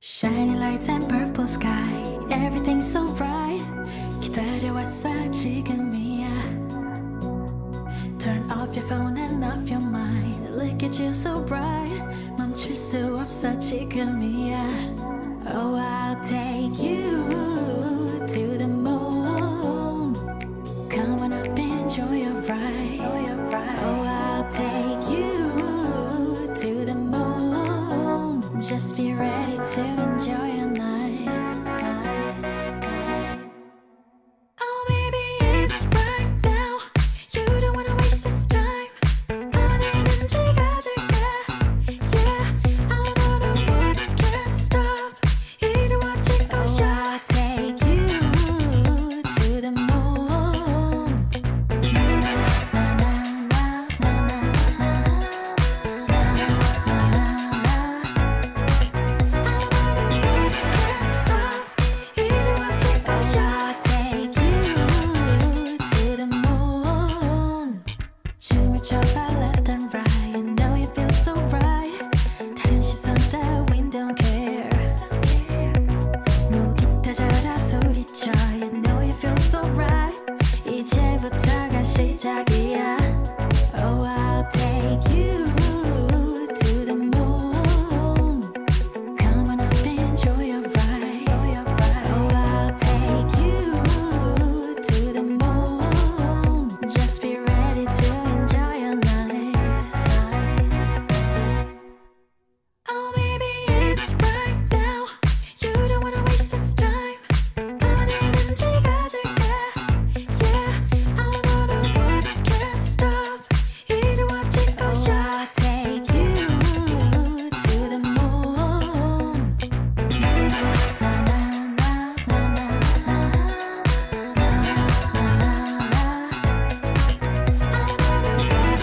Shiny lights and purple sky, everything's so bright. 기다려왔어 지금이야. Turn off your phone and off your mind. Look at you so bright. 멈출 수 없어 지금이야. Oh, I'll take you to the moon. Come on up, enjoy your ride. Oh, I'll take you to the moon. Just be ready to enjoy your night. Oh, baby, it's right now. You don't wanna waste this time. 어디든지 가줄게. Yeah, I'll go to work, can't stop. 이루어질 거야. I'll take you to the moon. Na na na na na na can't stop. 이루어질 거야. I'll take you to the moon. 춤을 춰봐 left and right. You know you feel so right. 다른 시선 따윈 don't care. 무기타져라 소리쳐. You know you feel so right. 이제부터가 시작이야. Oh, I'll take you to the moon. Come on up, enjoy your ride. Oh, I'll take you to the moon. Just be ready to enjoy your night. Oh, baby, it's right now. You don't wanna waste this time. 어디든지 가줄게. Yeah, I'll go to work, can't stop. 이루어질 거야. I'll take you to the moon. Na na na na na na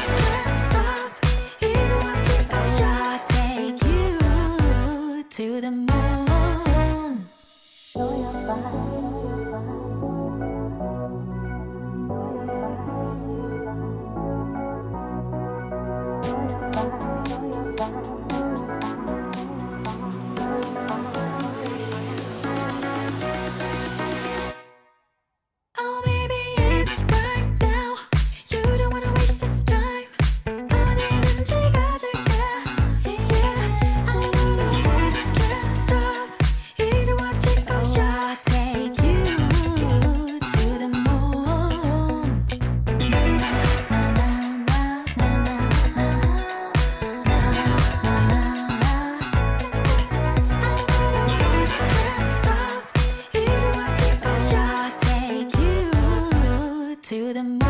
can't stop. 이루어질 거야. I'll take you to the moon. Oh, baby, it's right now. You don't wanna waste this time. 어디든지 가줄게. Yeah, I'll go to work, can't stop. 이루어질 거야. I'll take you to the moon. Na na na na na can't stop. 이루어질 거야. I'll take you to the moon.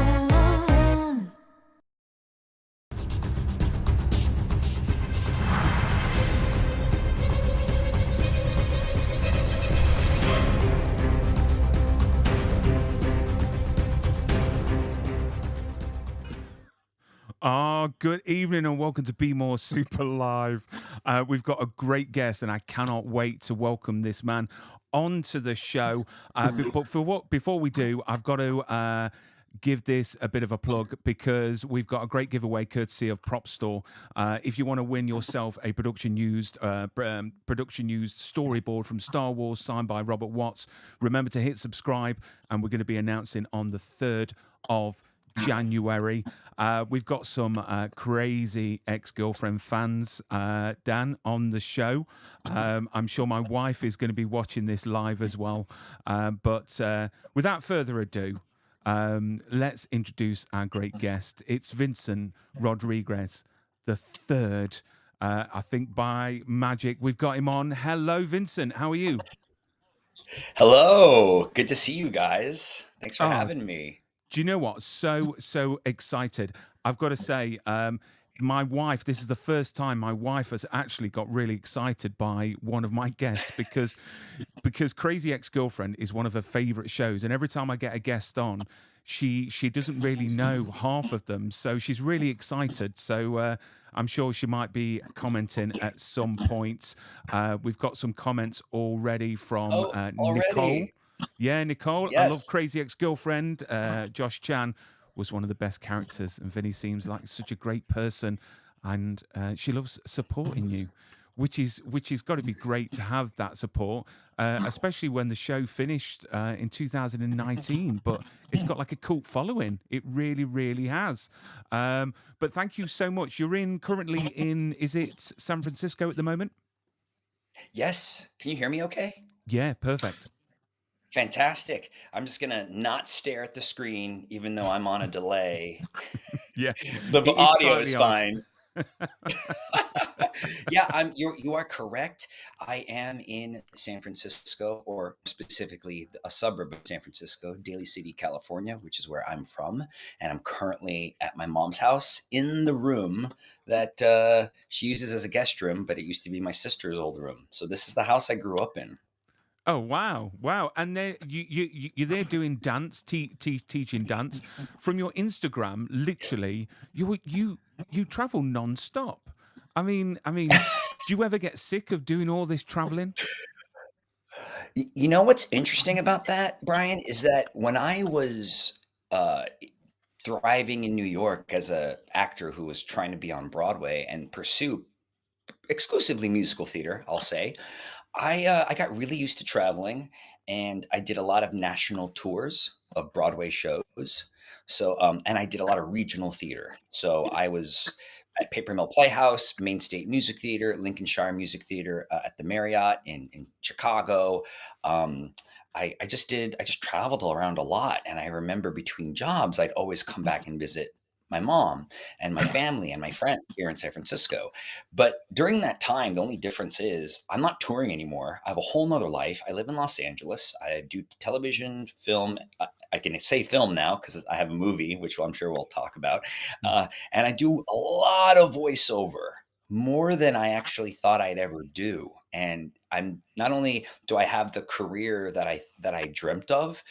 Good evening and welcome to Be More Super Live. We've got a great guest and I cannot wait to welcome this man onto the show. Before we do, I've got to give this a bit of a plug because we've got a great giveaway courtesy of Prop Store. If you want to win yourself a production used storyboard from Star Wars signed by Robert Watts, remember to hit subscribe and we're going to be announcing on the 3rd of January. We've got some crazy ex-girlfriend fans, Dan, on the show. I'm sure my wife is going to be watching this live as well. But without further ado, let's introduce our great guest. It's Vincent Rodriguez III. I think by magic we've got him on. Hello, Vincent. How are you? Hello, good to see you guys. Thanks for Oh, having me. do you know what? So excited. I've got to say, my wife, this is the first time my wife has actually got really excited by one of my guests because Crazy Ex-Girlfriend is one of her favorite shows. And every time I get a guest on, she doesn't really know half of them. So she's really excited. So I'm sure she might be commenting at some point. We've got some comments already from Oh, Nicole. already? Yeah, Nicole, I love Yes. Crazy Ex-Girlfriend. Josh Chan was one of the best characters, and Vinny seems like such a great person, and she loves supporting you, which is got to be great to have that support, especially when the show finished in 2019. But it's got like a cult following. It really, really has. But thank you so much. You're in currently in, is it San Francisco at the moment? Yes. Can you hear me okay? Yeah, perfect. Fantastic. I'm just gonna not stare at the screen, even though I'm on a delay. Yeah, The it is audio slightly is odd. fine. Yeah, you are correct. I am in San Francisco, or specifically a suburb of San Francisco, Daly City, California, which is where I'm from, and I'm currently at my mom's house in the room that she uses as a guest room, but it used to be my sister's old room. So this is the house I grew up in. Oh wow, wow! And then you're there doing dance, teaching dance from your Instagram. Literally, you travel non-stop. I mean, do you ever get sick of doing all this traveling? You know what's interesting about that, Brian, is that when I was thriving in New York as a actor who was trying to be on Broadway and pursue exclusively musical theater, I'll say, I got really used to traveling, and I did a lot of national tours of Broadway shows. So, and I did a lot of regional theater. So I was at Paper Mill Playhouse, Main State Music Theater, Lincolnshire Music Theater, at the Marriott in Chicago. Um, I just traveled around a lot, and I remember between jobs, I'd always come back and visit my mom and my family and my friends here in San Francisco. But during that time, the only difference is I'm not touring anymore. I have a whole nother life. I live in Los Angeles. I do television, film. I can say film now because I have a movie, which I'm sure we'll talk about. And I do a lot of voiceover, more than I actually thought I'd ever do. And I'm not only do I have the career that I dreamt of,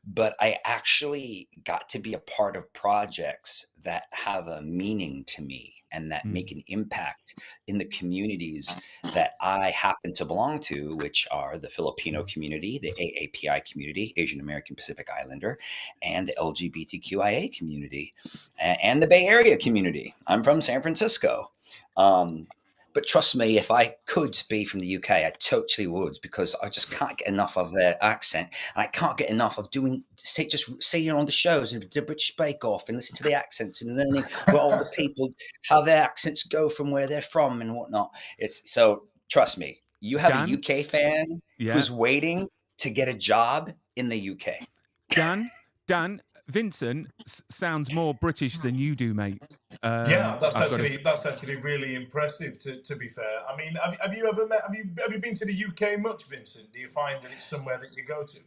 but I actually got to be a part of projects that have a meaning to me and that make Mm, an impact in the communities that I happen to belong to, which are the Filipino mm. community, the AAPI community, Asian American Pacific Islander, and the LGBTQIA community, and the Bay Area community. I'm from San Francisco. Um, but trust me, if I could be from the UK, I totally would, because I just can't get enough of their accent. And I can't get enough of just seeing on the shows and the British Bake Off and listening to the accents and learning where all the people, how their accents go from where they're from and whatnot. It's so trust me, you have a Dan, UK fan yeah, who's waiting to get a job in the UK. Dan, Dan, Vincent sounds more British than you do, mate. Yeah, I've got to. that's actually really impressive. To be fair, I mean, have you ever met? Have you been to the UK much, Vincent? Do you find that it's somewhere that you go to?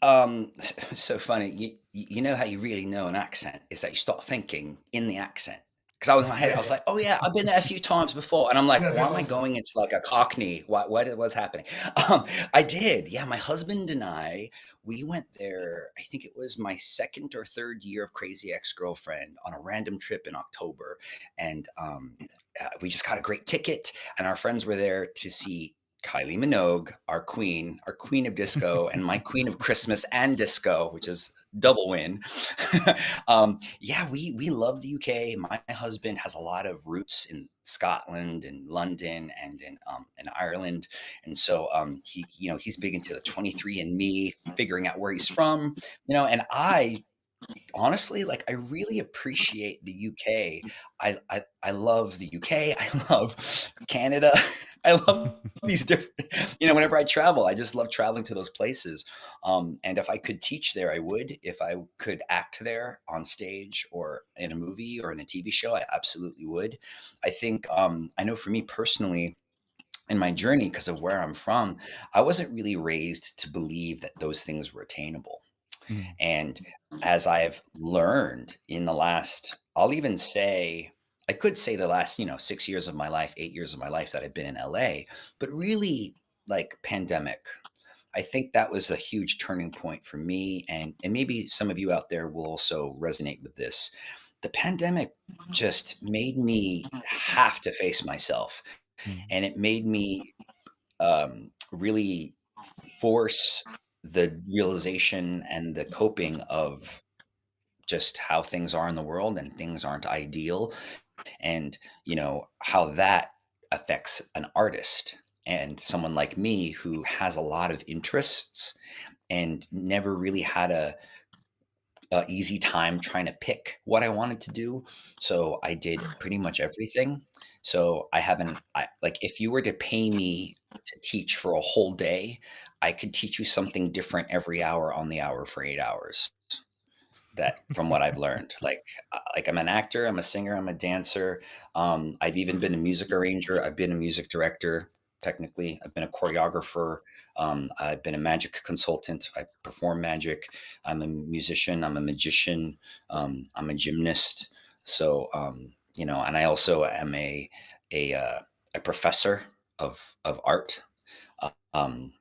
Um, so funny. You know how you really know an accent is that you start thinking in the accent. Because I was in my head, I was Yeah, like, "Oh yeah, I've been there a few times before," and I'm like, yeah, "Why good am I one. going into like a Cockney? What's happening?" I did. Yeah, my husband and I, we went there. I think it was my second or third year of Crazy Ex-Girlfriend on a random trip in October, and we just got a great ticket, and our friends were there to see Kylie Minogue, our queen of disco, and my queen of Christmas and disco, which is double win. Yeah, we love the UK. My husband has a lot of roots in Scotland and London and in Ireland, and so he's big into the 23andMe, figuring out where he's from, and I honestly, like, I really appreciate the UK. I love the UK. I love Canada. I love these different whenever I travel, I just love traveling to those places. And if I could teach there, I would. If I could act there on stage or in a movie or in a TV show, I absolutely would. I think, I know for me personally, in my journey, because of where I'm from, I wasn't really raised to believe that those things were attainable. Mm, And as I've learned in the last, I'll even say, I could say the last, 6 years of my life, 8 years of my life that I've been in LA, but really like pandemic. I think that was a huge turning point for me. And maybe some of you out there will also resonate with this. The pandemic just made me have to face myself, mm, and it made me really force the realization and the coping of just how things are in the world, and things aren't ideal, and how that affects an artist and someone like me who has a lot of interests and never really had a easy time trying to pick what I wanted to do. So I did pretty much everything. So like if you were to pay me to teach for a whole day, I could teach you something different every hour on the hour for 8 hours. That from what I've learned, like I'm an actor, I'm a singer, I'm a dancer. I've even been a music arranger. I've been a music director. Technically, I've been a choreographer. I've been a magic consultant. I perform magic. I'm a musician. I'm a magician. I'm a gymnast. So and I also am a professor of art. Um,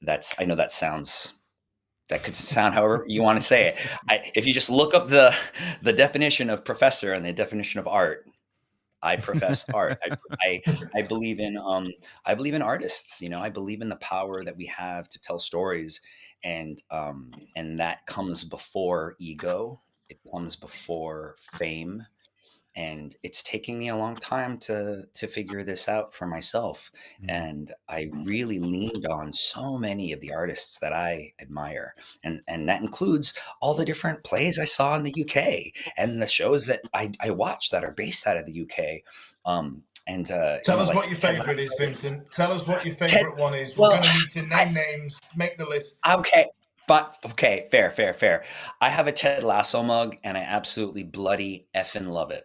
I know that could sound however you want to say it. If you just look up the definition of professor and the definition of art, I profess art. I, I believe in I believe in artists. I believe in the power that we have to tell stories, and that comes before ego. It comes before fame, and it's taking me a long time to figure this out for myself. And I really leaned on so many of the artists that I admire, and that includes all the different plays I saw in the UK and the shows that I watch that are based out of the UK. And Tell us like what your Ted favourite is, Lasso. Vincent. Tell us what your Ted, favourite one is. We're well, going to need to I name names, make the list. okay. But okay, fair. I have a Ted Lasso mug, and I absolutely bloody effing love it.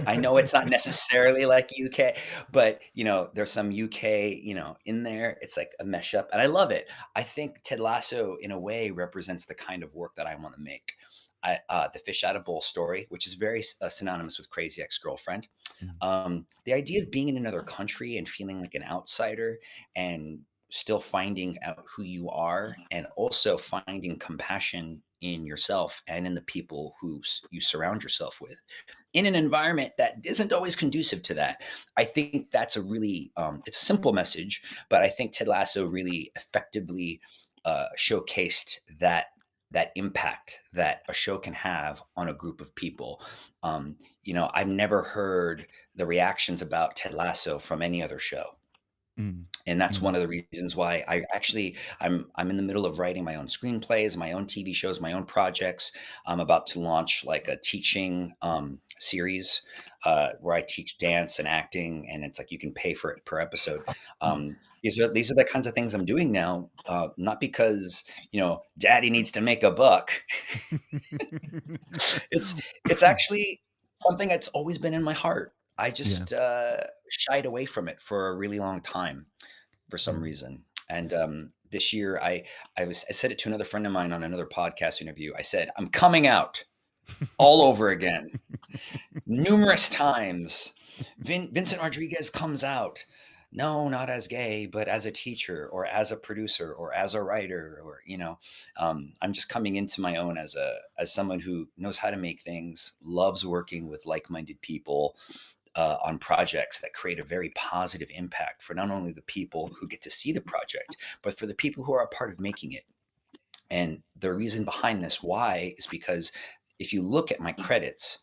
I know it's not necessarily like UK, but there's some UK, in there. It's like a mesh up, and I love it. I think Ted Lasso, in a way, represents the kind of work that I want to make. The fish out of bowl story, which is very synonymous with Crazy Ex-Girlfriend. The idea of being in another country and feeling like an outsider and still finding out who you are, and also finding compassion in yourself and in the people who you surround yourself with in an environment that isn't always conducive to that. I think that's a really it's a simple message, but I think Ted Lasso really effectively showcased that impact that a show can have on a group of people. I've never heard the reactions about Ted Lasso from any other show. Mm. And that's Mm. one of the reasons why I'm in the middle of writing my own screenplays, my own TV shows, my own projects. I'm about to launch like a teaching series where I teach dance and acting, and it's like you can pay for it per episode. These are the kinds of things I'm doing now, not because Daddy needs to make a buck. It's actually something that's always been in my heart. I Yeah. just shied away from it for a really long time for some reason. And this year, I said it to another friend of mine on another podcast interview. I said, I'm coming out all over again, numerous times. Vincent Rodriguez comes out. No, not as gay, but as a teacher or as a producer or as a writer, or I'm just coming into my own as someone who knows how to make things, loves working with like-minded people on projects that create a very positive impact for not only the people who get to see the project, but for the people who are a part of making it. And the reason behind this why is because if you look at my credits,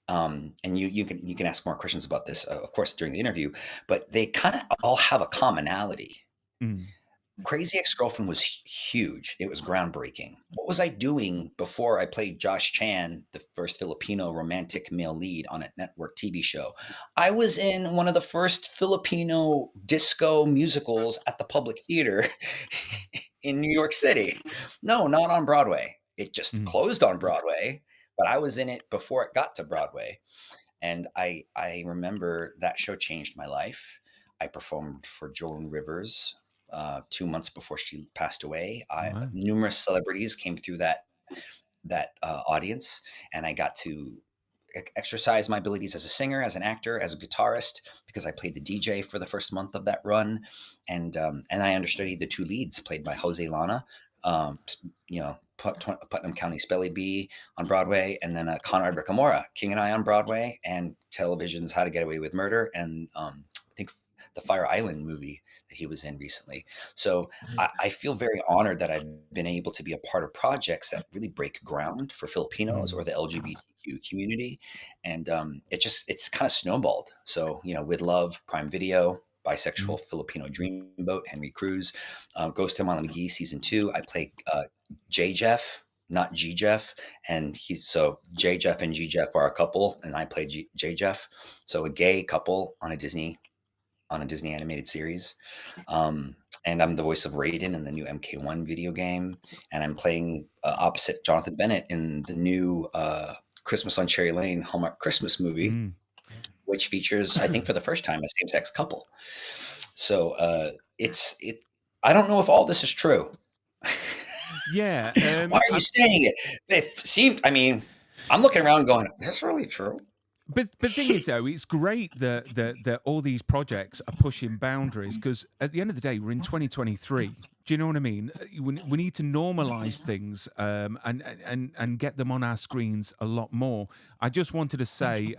and you can ask more questions about this, of course, during the interview, but they kind of all have a commonality. Crazy Ex-Girlfriend was huge. It was groundbreaking. What was I doing before I played Josh Chan, the first Filipino romantic male lead on a network TV show? I was in one of the first Filipino disco musicals at the Public Theater in New York City. No, not on Broadway. It just closed on Broadway, but I was in it before it got to Broadway. And I remember that show changed my life. I performed for Joan Rivers 2 months before she passed away. Wow. Numerous celebrities came through that audience, and I got to exercise my abilities as a singer, as an actor, as a guitarist, because I played the DJ for the first month of that run, and I understudied the two leads played by Jose Lana, Putnam County Spelly Bee on Broadway, and then Conrad Ricamora, King and I on Broadway, and television's How to Get Away with Murder, and I think the Fire Island movie that he was in recently. So I feel very honored that I've been able to be a part of projects that really break ground for Filipinos or the LGBTQ community, and it's kind of snowballed. So with Love, Prime Video, Bisexual Filipino Dreamboat, Henry Cruz, Ghost of Mama McGee season 2. I play J Jeff, not G Jeff, and J Jeff and G Jeff are a couple, and I play J Jeff, so a gay couple on a Disney animated series. And I'm the voice of Raiden in the new MK1 video game, and I'm playing opposite Jonathan Bennett in the new Christmas on Cherry Lane Hallmark Christmas movie, which features, I think, for the first time, a same-sex couple. So I don't know if all this is true. Yeah. Why are you saying it? It seemed. I mean, I'm looking around, going, "Is this really true?" But the thing is, though, it's great that all these projects are pushing boundaries, because at the end of the day, we're in 2023. Do you know what I mean? We need to normalize things and get them on our screens a lot more. I just wanted to say,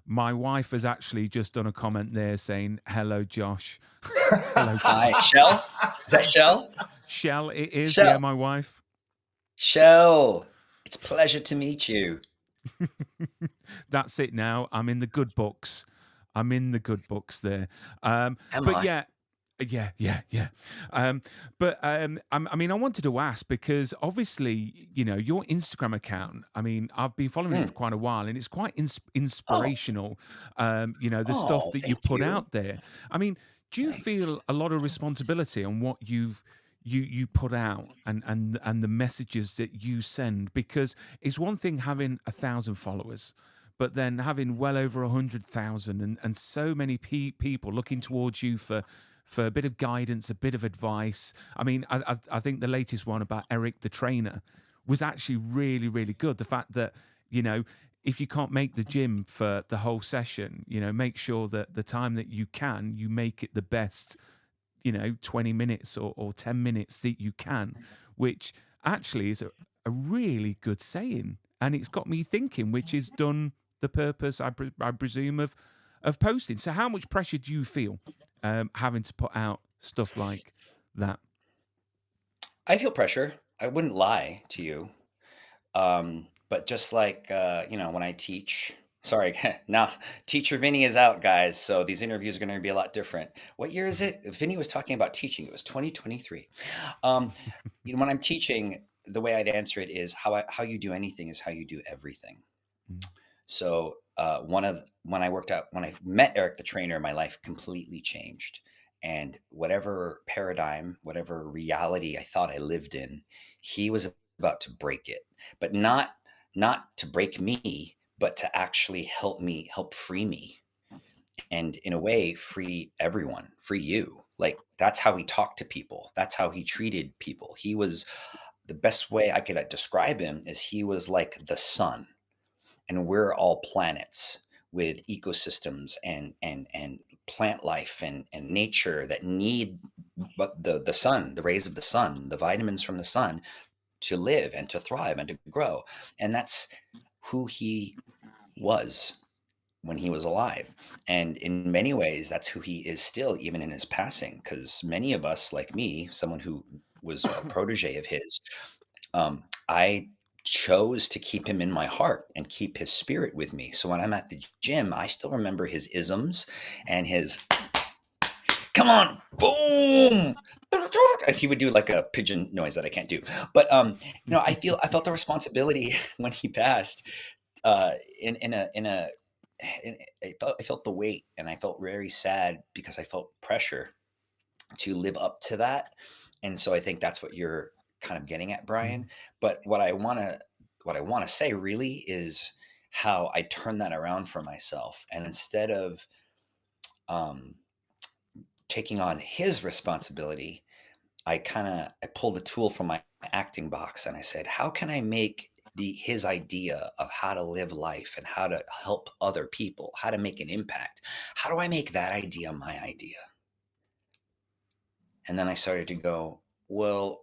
my wife has actually just done a comment there saying, "Hello, Josh." Hello, Josh. Hi, Shell. Is that Shell? Shell, it is. Shell. Yeah, my wife. Shell, it's a pleasure to meet you. That's it now. I'm in the good books. I'm in the good books there. Am But I? yeah. I mean, I wanted to ask, because obviously, your Instagram account, I mean, I've been following it for quite a while, and it's quite inspirational, the stuff that you Thank put you. out there. I mean, do you Thanks. feel a lot of responsibility on what you put out, and the messages that you send? Because it's one thing having 1,000 followers, but then having well over 100,000, and so many people looking towards you for a bit of guidance, a bit of advice. I mean, I think the latest one about Eric the trainer was actually really, really good. The fact that, if you can't make the gym for the whole session, make sure that the time that you can, you make it the best, 20 minutes or 10 minutes that you can, which actually is a really good saying. And it's got me thinking, which is done the purpose, I presume, of posting. So how much pressure do you feel having to put out stuff like that? I feel pressure. I wouldn't lie to you. But just like when I teach. Sorry, now Teacher Vinny is out, guys. So these interviews are going to be a lot different. What year is it? Vinny was talking about teaching. It was 2023. When I'm teaching, the way I'd answer it is how you do anything is how you do everything. Mm. So when I met Eric the trainer, my life completely changed. And whatever paradigm, whatever reality I thought I lived in, he was about to break it. But not to break me, but to actually help free me. And in a way, free everyone, free you. Like, that's how he talked to people. That's how he treated people. He was, the best way I could describe him is, he was like the sun, and we're all planets with ecosystems and plant life and nature that need the sun, the rays of the sun, the vitamins from the sun, to live and to thrive and to grow. And that's who he was when he was alive. And in many ways, that's who he is still, even in his passing. Because many of us, like me, someone who was a protege of his, I chose to keep him in my heart and keep his spirit with me. So when I'm at the gym, I still remember his isms and his "come on, boom." He would do like a pigeon noise that I can't do. But I felt the responsibility when he passed. I felt the weight, and I felt very sad because I felt pressure to live up to that. And so I think that's what you're kind of getting at, Brian. But what I want to say really is how I turn that around for myself. And instead of taking on his responsibility, I pulled a tool from my acting box, and I said, how can I make his idea of how to live life and how to help other people, how to make an impact? How do I make that idea my idea? And then I started to go, well,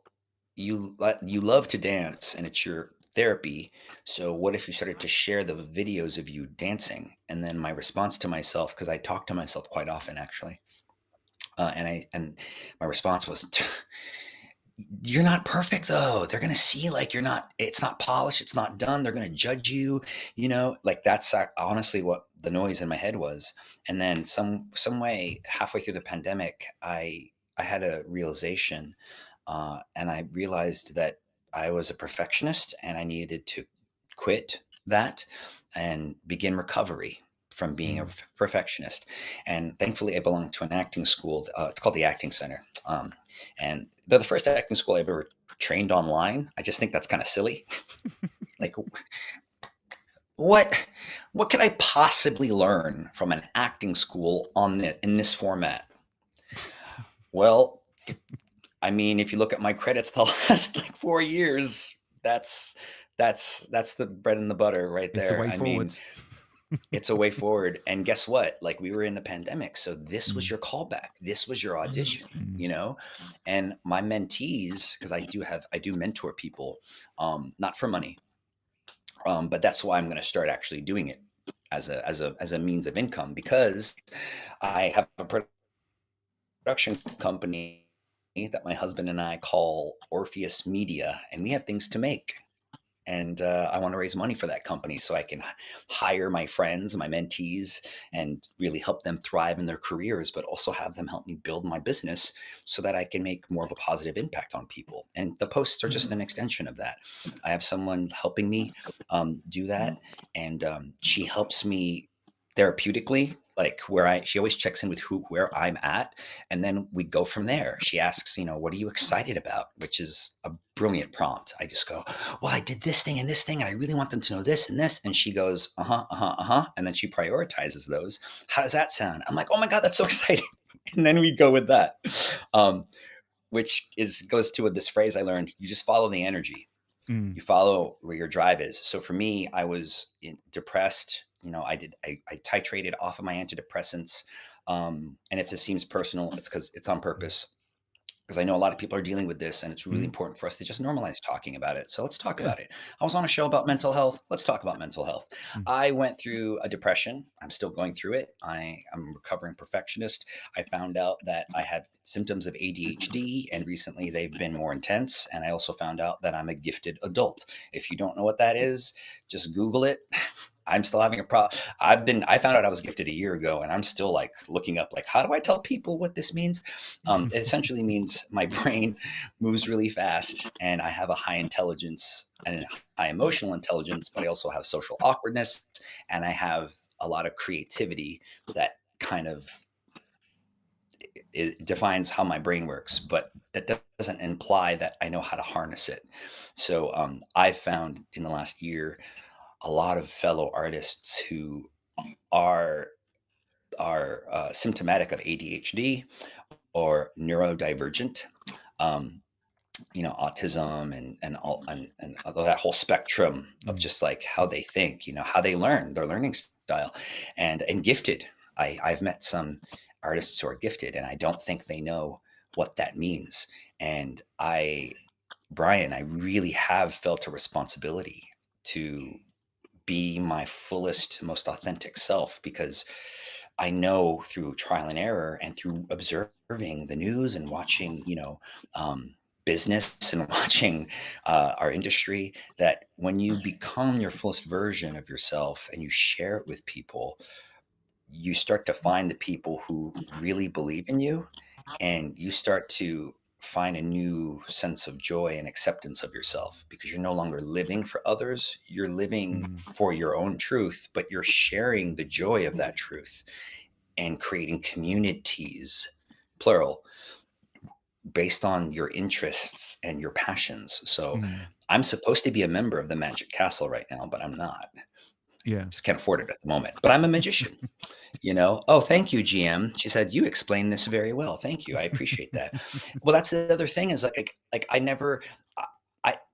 you love to dance, and it's your therapy. So what if you started to share the videos of you dancing? And then my response to myself, because I talk to myself quite often, actually, And my response was, you're not perfect though. They're going to see like you're not, it's not polished. It's not done. They're going to judge you, like that's honestly what the noise in my head was. And then some way halfway through the pandemic, I had a realization, and I realized that I was a perfectionist and I needed to quit that and begin recovery from being a Mm. perfectionist. And thankfully, I belong to an acting school. It's called the Acting Center. And they're the first acting school I've ever trained online. I just think that's kind of silly. Like, what what could I possibly learn from an acting school in this format? Well, I mean, if you look at my credits the last like 4 years, that's that's the bread and the butter right It's the there. way I mean, forwards. it's a way forward. And guess what? Like we were in the pandemic, so this was Mm. your callback. This was your audition, Mm. And my mentees, because I do mentor people, not for money, but that's why I'm going to start actually doing it as a means of income, because I have a production company that my husband and I call Orpheus Media, and we have things to make. And I want to raise money for that company so I can hire my friends, my mentees, and really help them thrive in their careers, but also have them help me build my business so that I can make more of a positive impact on people. And the posts are just an extension of that. I have someone helping me do that, and she helps me therapeutically, like she always checks in with where I'm at, and then we go from there. She asks, what are you excited about? Which is a brilliant prompt. I just go, well, I did this thing and this thing, and I really want them to know this and this. And she goes, and then she prioritizes those. How does that sound? I'm like, oh my God, that's so exciting. And then we go with that, um, which goes to this phrase I learned: you just follow the energy. Mm. You follow where your drive is. So for me, I was depressed. I titrated off of my antidepressants. And if this seems personal, it's because it's on purpose, because I know a lot of people are dealing with this, and it's really Mm. important for us to just normalize talking about it. So let's talk Yeah. about it. I was on a show about mental health. Let's talk about mental health. Mm. I went through a depression. I'm still going through it. I'm a recovering perfectionist. I found out that I have symptoms of ADHD, and recently they've been more intense. And I also found out that I'm a gifted adult. If you don't know what that is, just Google it. I'm still having a problem. I found out I was gifted a year ago, and I'm still like looking up, like, how do I tell people what this means? It essentially means my brain moves really fast, and I have a high intelligence and a high emotional intelligence, but I also have social awkwardness, and I have a lot of creativity that kind of it defines how my brain works, but that doesn't imply that I know how to harness it. So I've found in the last year a lot of fellow artists who are symptomatic of ADHD or neurodivergent, um, autism, and that whole spectrum of Mm. just like how they think, how they learn, their learning style, and gifted. I've met some artists who are gifted, and I don't think they know what that means. And Brian, I really have felt a responsibility to be my fullest, most authentic self, because I know through trial and error and through observing the news and watching, business and watching our industry, that when you become your fullest version of yourself and you share it with people, you start to find the people who really believe in you, and you start to find a new sense of joy and acceptance of yourself, because you're no longer living for others. You're living Mm. for your own truth, but you're sharing the joy of that truth and creating communities, plural, based on your interests and your passions. So Mm. I'm supposed to be a member of the Magic Castle right now, but I'm not. Yeah. Just can't afford it at the moment. But I'm a magician. Oh, thank you, GM. She said, you explained this very well. Thank you. I appreciate that. Well, that's the other thing, is like I never,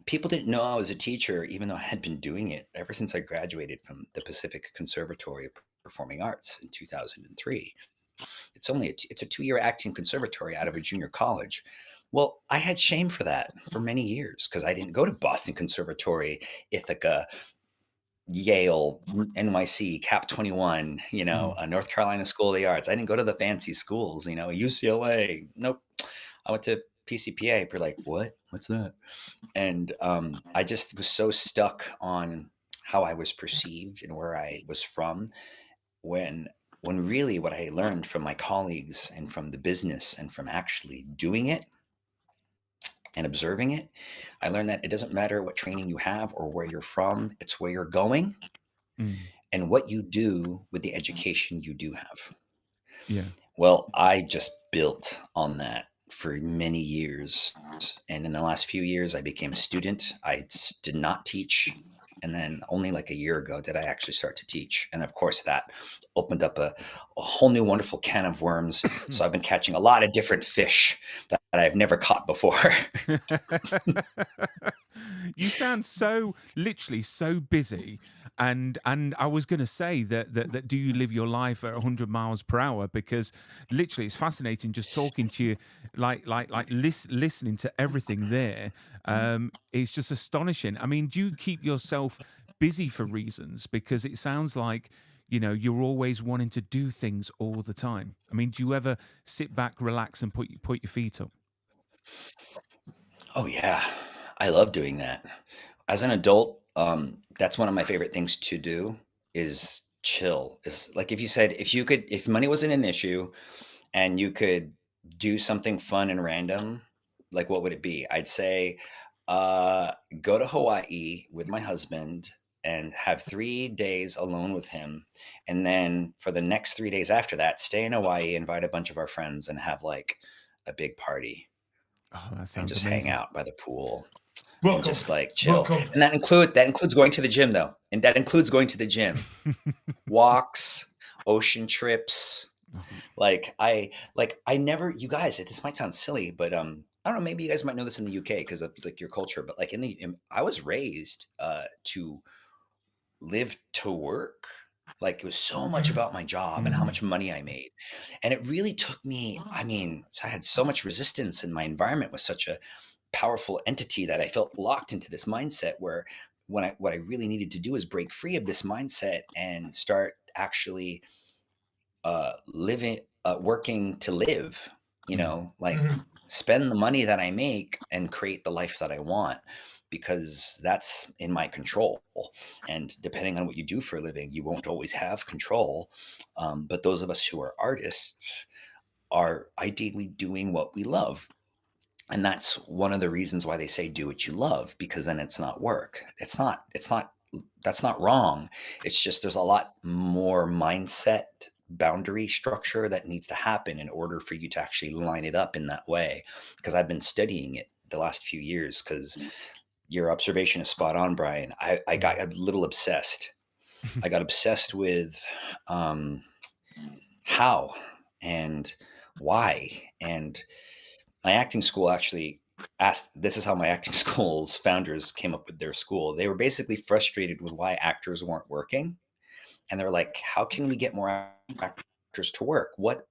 people didn't know I was a teacher, even though I had been doing it ever since I graduated from the Pacific Conservatory of Performing Arts in 2003. It's a 2-year acting conservatory out of a junior college. Well, I had shame for that for many years, because I didn't go to Boston Conservatory, Ithaca, Yale, NYC, Cap 21, Mm. North Carolina School of the Arts. I didn't go to the fancy schools, UCLA. Nope. I went to PCPA. People are like, what? What's that? And I just was so stuck on how I was perceived and where I was from, when really what I learned from my colleagues and from the business and from actually doing it and observing it, I learned that it doesn't matter what training you have or where you're from, it's where you're going Mm. and what you do with the education you do have. Yeah. Well, I just built on that for many years. And in the last few years, I became a student. Did not teach. And then only like a year ago did I actually start to teach. And of course, that opened up a whole new wonderful can of worms. So I've been catching a lot of different fish that I've never caught before. You sound so literally so busy, and I was going to say that do you live your life at 100 miles per hour? Because literally it's fascinating just talking to you, listening to everything there. It's just astonishing. I mean, do you keep yourself busy for reasons? Because it sounds like you're always wanting to do things all the time. I mean, do you ever sit back, relax, and put your feet up? Oh, yeah. I love doing that. As an adult, that's one of my favorite things to do is chill. It's like if money wasn't an issue and you could do something fun and random, like what would it be? I'd say uh, go to Hawaii with my husband and have 3 days alone with him. And then for the next 3 days after that, stay in Hawaii, invite a bunch of our friends, and have like a big party Oh, that and sounds just hang amazing. out by the pool and Welcome, just like chill. welcome. And that includes going to the gym though. And that includes going to the gym, walks, ocean trips. I never, you guys, this might sound silly, but I don't know, maybe you guys might know this in the UK because of like your culture, but like I was raised to live to work. Like it was so much Mhm. about my job and how much money I made. And it really took me, I mean, I had so much resistance, and my environment was such a powerful entity that I felt locked into this mindset where what I really needed to do is break free of this mindset and start actually living, working to live, Mm, like Mhm. spend the money that I make and create the life that I want, because that's in my control. And depending on what you do for a living, you won't always have control. But those of us who are artists are ideally doing what we love. And that's one of the reasons why they say do what you love, because then it's not work. That's not wrong. It's just there's a lot more mindset boundary structure that needs to happen in order for you to actually line it up in that way. Because I've been studying it the last few years, because your observation is spot on, Brian. I mm. got a little obsessed. I got obsessed with um, how and why. And my acting school actually asked, this is how my acting school's founders came up with their school. They were basically frustrated with why actors weren't working. And they're like, how can we get more actors to work? What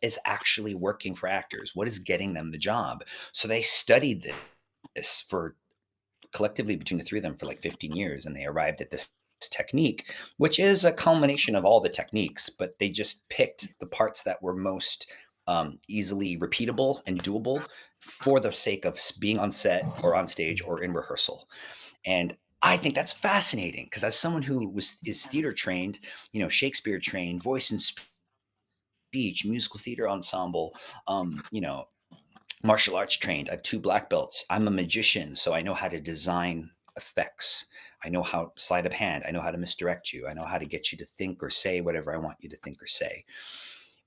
is actually working for actors? What is getting them the job? So they studied this for collectively between the three of them for like 15 years, and they arrived at this technique, which is a culmination of all the techniques, but they just picked the parts that were most easily repeatable and doable for the sake of being on set or on stage or in rehearsal. And I think that's fascinating, because as someone who is theater trained, Shakespeare trained, voice and speech, musical theater ensemble, martial arts trained. I have 2 black belts. I'm a magician, so I know how to design effects. I know how sleight of hand. I know how to misdirect you. I know how to get you to think or say whatever I want you to think or say.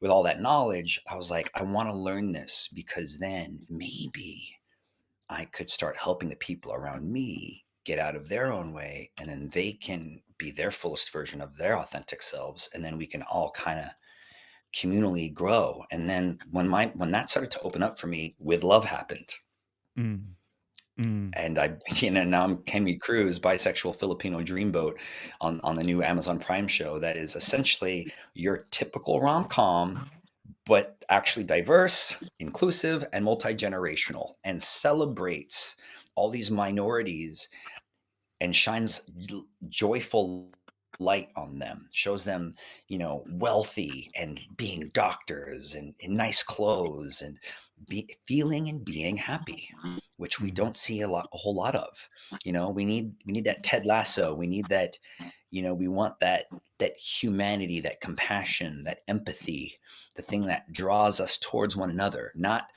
With all that knowledge, I was like, I want to learn this, because then maybe I could start helping the people around me get out of their own way, and then they can be their fullest version of their authentic selves, and then we can all kind of communally grow. And then when that started to open up for me, with love happened. Mm, mm. And now I'm Kenny Cruz, bisexual Filipino dreamboat, on the new Amazon Prime show that is essentially your typical rom-com, but actually diverse, inclusive, and multi-generational, and celebrates all these minorities and shines joyful light on them, shows them, wealthy and being doctors and in nice clothes and feeling and being happy, which we Mm. don't see a whole lot of. We need that Ted Lasso. We need that, we want that humanity, that compassion, that empathy, the thing that draws us towards one another, not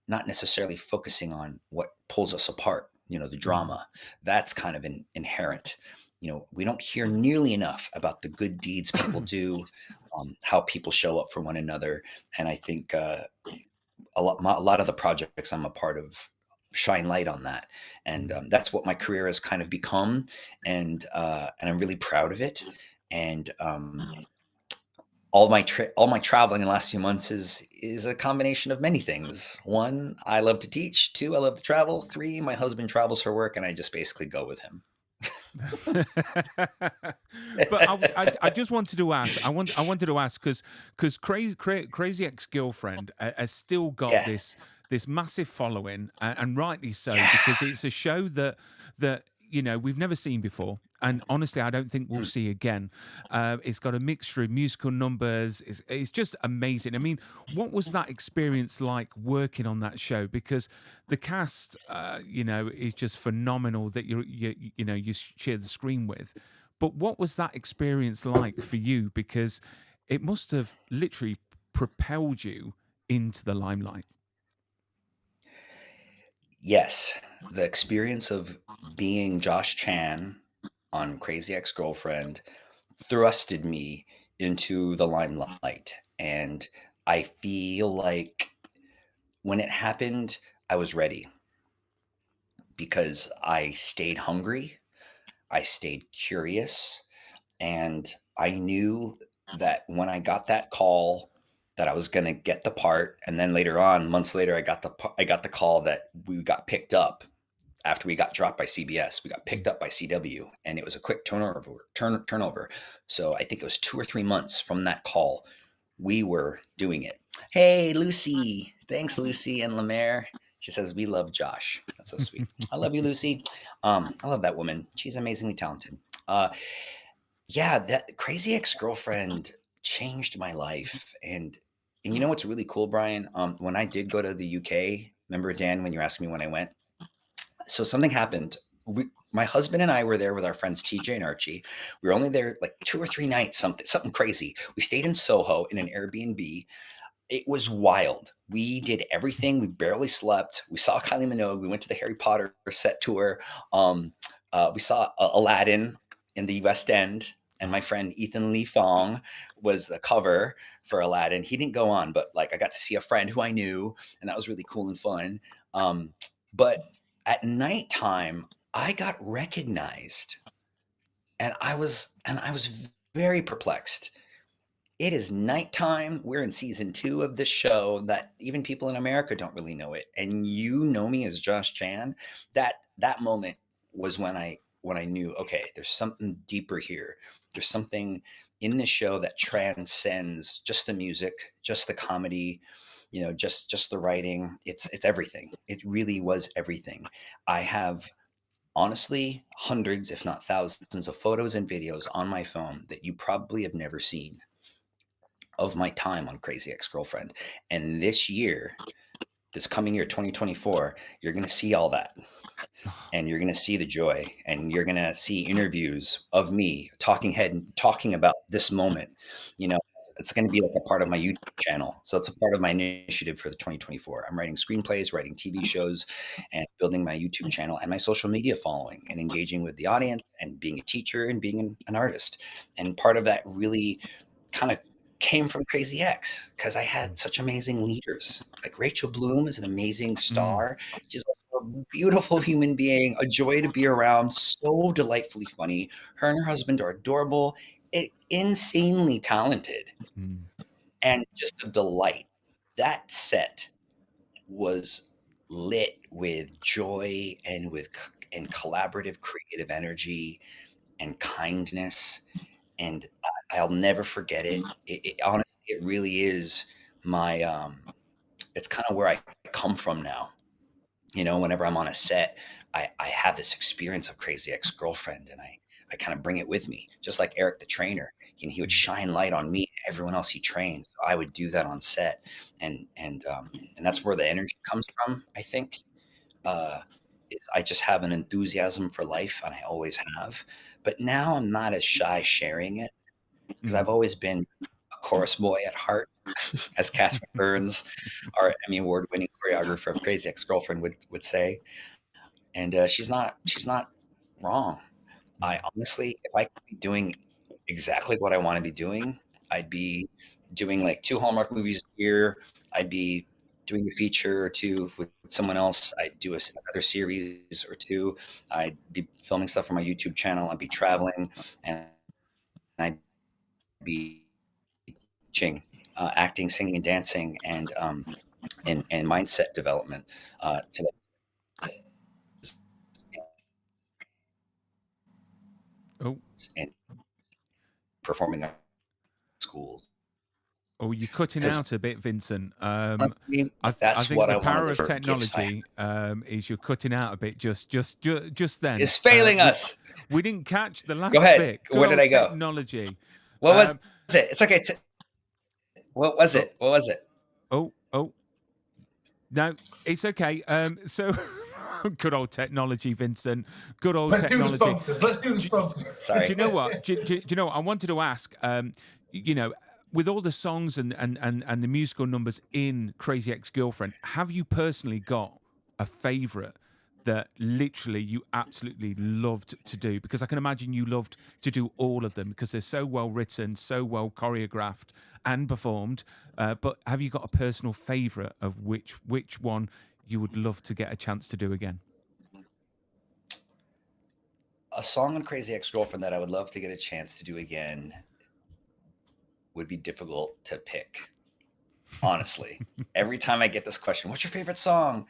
necessarily focusing on what pulls us apart, the Mm. drama. That's kind of inherent. We don't hear nearly enough about the good deeds people do, how people show up for one another. And I think a lot of the projects I'm a part of shine light on that, and Mm. that's what my career has kind of become, and I'm really proud of it. And all my traveling in the last few months is a combination of many things. One, I love to teach. Two, I love to travel. Three, my husband travels for work, and I just basically go with him. But I just wanted to ask. I wanted to ask because crazy ex girlfriend has still got Yeah, this massive following, and rightly so, because yeah. it's a show that we've never seen before. And honestly, I don't think we'll Mm. see again. It's got a mixture of musical numbers. It's just amazing. I mean, what was that experience like working on that show? Because the cast, is just phenomenal that you share the screen with. But what was that experience like for you? Because it must have literally propelled you into the limelight. Yes, the experience of being Josh Chan on Crazy Ex-Girlfriend thrusted me into the limelight, and I feel like when it happened, I was ready because I stayed hungry, I stayed curious, and I knew that when I got that call that I was gonna get the part, and then later on, months later, I got the call that we got picked up after we got dropped by CBS. We got Mm. picked up by CW, and it was a quick turnover. So I think it was 2 or 3 months from that call, we were doing it. Hey, Lucy. Thanks, Lucy and Lemaire. She says, we love Josh. That's so sweet. I love you, Lucy. I love that woman. She's amazingly talented. Uh, yeah, that Crazy Ex-Girlfriend changed my life. And you know what's really cool, Brian? When I did go to the UK, remember, Dan, when you asked me when I went? So something happened. My husband and I were there with our friends TJ and Archie. We were only there like 2 or 3 nights, something crazy. We stayed in Soho in an Airbnb. It was wild. We did everything. We barely slept. We saw Kylie Minogue. We went to the Harry Potter set tour. We saw Aladdin in the West End, and my friend Ethan Lee Fong was the cover for Aladdin. He didn't go on, but like I got to see a friend who I knew, and that was really cool and fun. But at nighttime, I got recognized, and I was very perplexed. It is nighttime. We're in season 2 of this show that even people in America don't really know it. And you know me as Josh Chan. That moment was when I knew, okay, there's something deeper here. There's something in this show that transcends just the music, just the comedy, just the writing. It's everything. It really was everything. I have honestly hundreds, if not thousands, of photos and videos on my phone that you probably have never seen of my time on Crazy Ex-Girlfriend. And this coming year, 2024, you're going to see all that. And you're going to see the joy, and you're going to see interviews of me talking head and talking about this moment. You know, it's going to be like a part of my YouTube channel. So it's a part of my initiative for the 2024. I'm writing screenplays, writing TV shows, and building my YouTube channel and my social media following and engaging with the audience and being a teacher and being an artist. And part of that really kind of came from Crazy X because I had such amazing leaders. Like Rachel Bloom is an amazing Mm. star. She's also a beautiful human being, a joy to be around, so delightfully funny. Her and her husband are adorable, insanely talented, Mm. and just a delight. That set was lit with joy and and collaborative creative energy and kindness, and I'll never forget it. It honestly, it really is my, it's kinda where I come from now. whenever I'm on a set, I have this experience of Crazy Ex-Girlfriend, and I kind of bring it with me, just like Eric the trainer. He would Mm, shine light on me and everyone else he trained. So I would do that on set, and that's where the energy comes from. I think uh, I just have an enthusiasm for life, and I always have. But now I'm not as shy sharing it because I've mm. always been a chorus boy at heart, as Catherine Burns, our Emmy award-winning choreographer of Crazy Ex-Girlfriend, would say. And she's not wrong. I honestly, if I could be doing exactly what I want to be doing, I'd be doing like two Hallmark movies a year. I'd be doing a feature or two with someone else. I'd do another series or two. I'd be filming stuff for my YouTube channel. I'd be traveling, and I'd be teaching, acting, singing, and dancing, and mindset development to Oh, and performing at schools. oh, you're cutting Because out a bit, Vincent. honestly, I that's think what the I want to power live of for. Gifts I have technology is you're cutting out a bit just then. is failing us. We didn't catch the Go last ahead. bit. Good Where did old I go? technology. What was Um, it? It's okay. What was oh, it? What was it? oh, no, it's okay. So good old technology, Vincent. Good old Let's do the technology. sponsors. Let's do the Do, sponsors. do Sorry. you know what? Do you know what? I wanted to ask. You know, with all the songs and the musical numbers in Crazy Ex-Girlfriend, have you personally got a favorite that literally you absolutely loved to do? Because I can imagine you loved to do all of them because they're so well written, so well choreographed and performed. But have you got a personal favorite of which one you would love to get a chance to do again? A song on Crazy Ex-Girlfriend that I would love to get a chance to do again would be difficult to pick. Honestly, every time I get this question, "What's your favorite song?"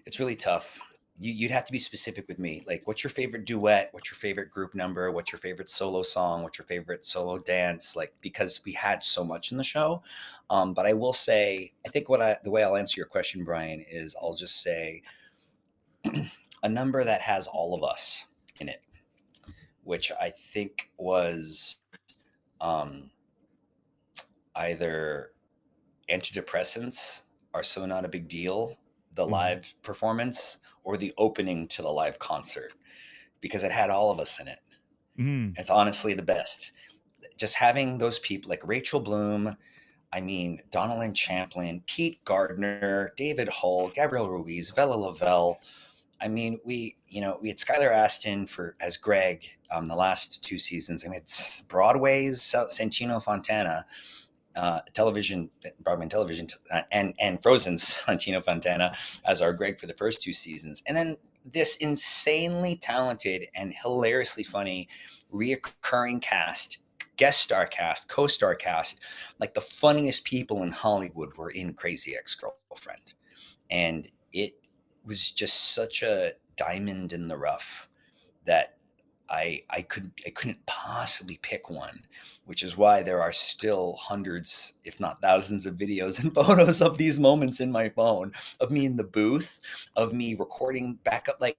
It's really tough. You'd have to be specific with me. Like, what's your favorite duet? What's your favorite group number? What's your favorite solo song? What's your favorite solo dance? Like, because we had so much in the show. But I will say, I think the way I'll answer your question, Brian, is I'll just say a number that has all of us in it, which I think was um, either antidepressants are so not a big deal, the Mm. live performance, or the opening to the live concert, because it had all of us in it. Mm. It's honestly the best. Just having those people like Rachel Bloom, I mean, Donald Champlin, Pete Gardner, David Hull, Gabrielle Ruiz, Vela Lavelle. I mean, we had Skylar Astin for as Greg the last two seasons. I mean, it's Broadway's Santino Fontana, Broadway television, and Frozen's Santino Fontana as our Greg for the first two seasons, and then this insanely talented and hilariously funny reoccurring cast, guest star cast, co-star cast, like the funniest people in Hollywood were in Crazy Ex-Girlfriend, and it was just such a diamond in the rough that I couldn't possibly pick one, which is why there are still hundreds, if not thousands, of videos and photos of these moments in my phone, of me in the booth, of me recording backup. Like,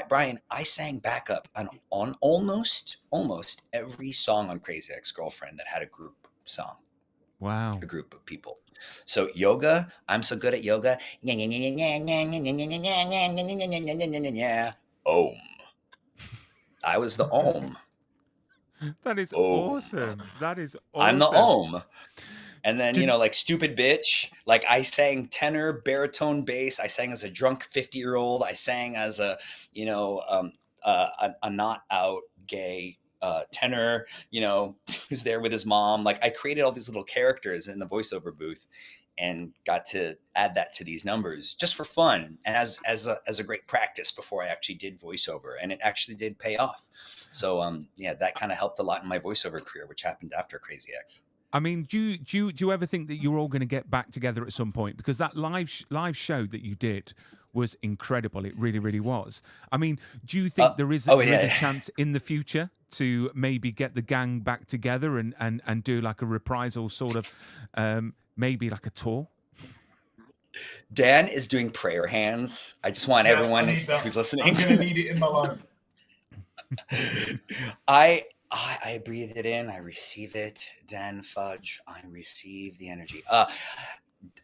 Brian, I sang backup on almost every song on Crazy Ex-Girlfriend that had a group song, Wow. a group of people. So yoga, I'm so good at yoga. Om. I was the Om. That is Om. awesome. That is I'm the awesome. Om. And then, Do, like Stupid Bitch, like I sang tenor, baritone, bass. I sang as a drunk 50-year-old. I sang as a not out gay tenor, who's there with his mom. Like I created all these little characters in the voiceover booth and got to add that to these numbers just for fun and as a great practice before I actually did voiceover. And it actually did pay off. So, yeah, that kind of helped a lot in my voiceover career, which happened after Crazy X. I mean, do you ever think that you're all going to get back together at some point? Because that live show that you did was incredible. It really, really was. I mean, do you think Oh, there is a yeah. chance in the future to maybe get the gang back together and do like a reprisal sort of maybe like a tour? Dan is doing prayer hands. I just want Yeah, I everyone need that. who's listening. I'm gonna need it in my life. I breathe it in. I receive it. Dan Fudge. I receive the energy.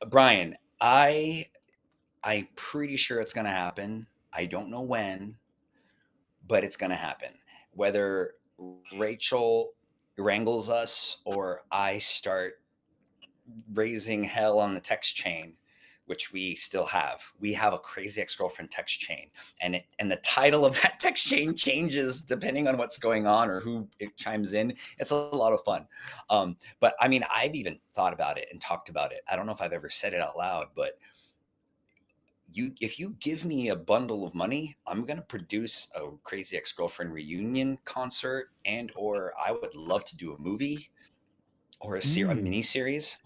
Brian, I'm pretty sure it's gonna happen. I don't know when, but it's gonna happen. Whether Rachel wrangles us or I start raising hell on the text chain, which we still have. We have a crazy ex-girlfriend text chain, and the title of that text chain changes depending on what's going on or who it chimes in. It's a lot of fun. But I mean, I've even thought about it and talked about it. I don't know if I've ever said it out loud, but if you give me a bundle of money, I'm going to produce a crazy ex-girlfriend reunion concert, or I would love to do a movie or a mini series.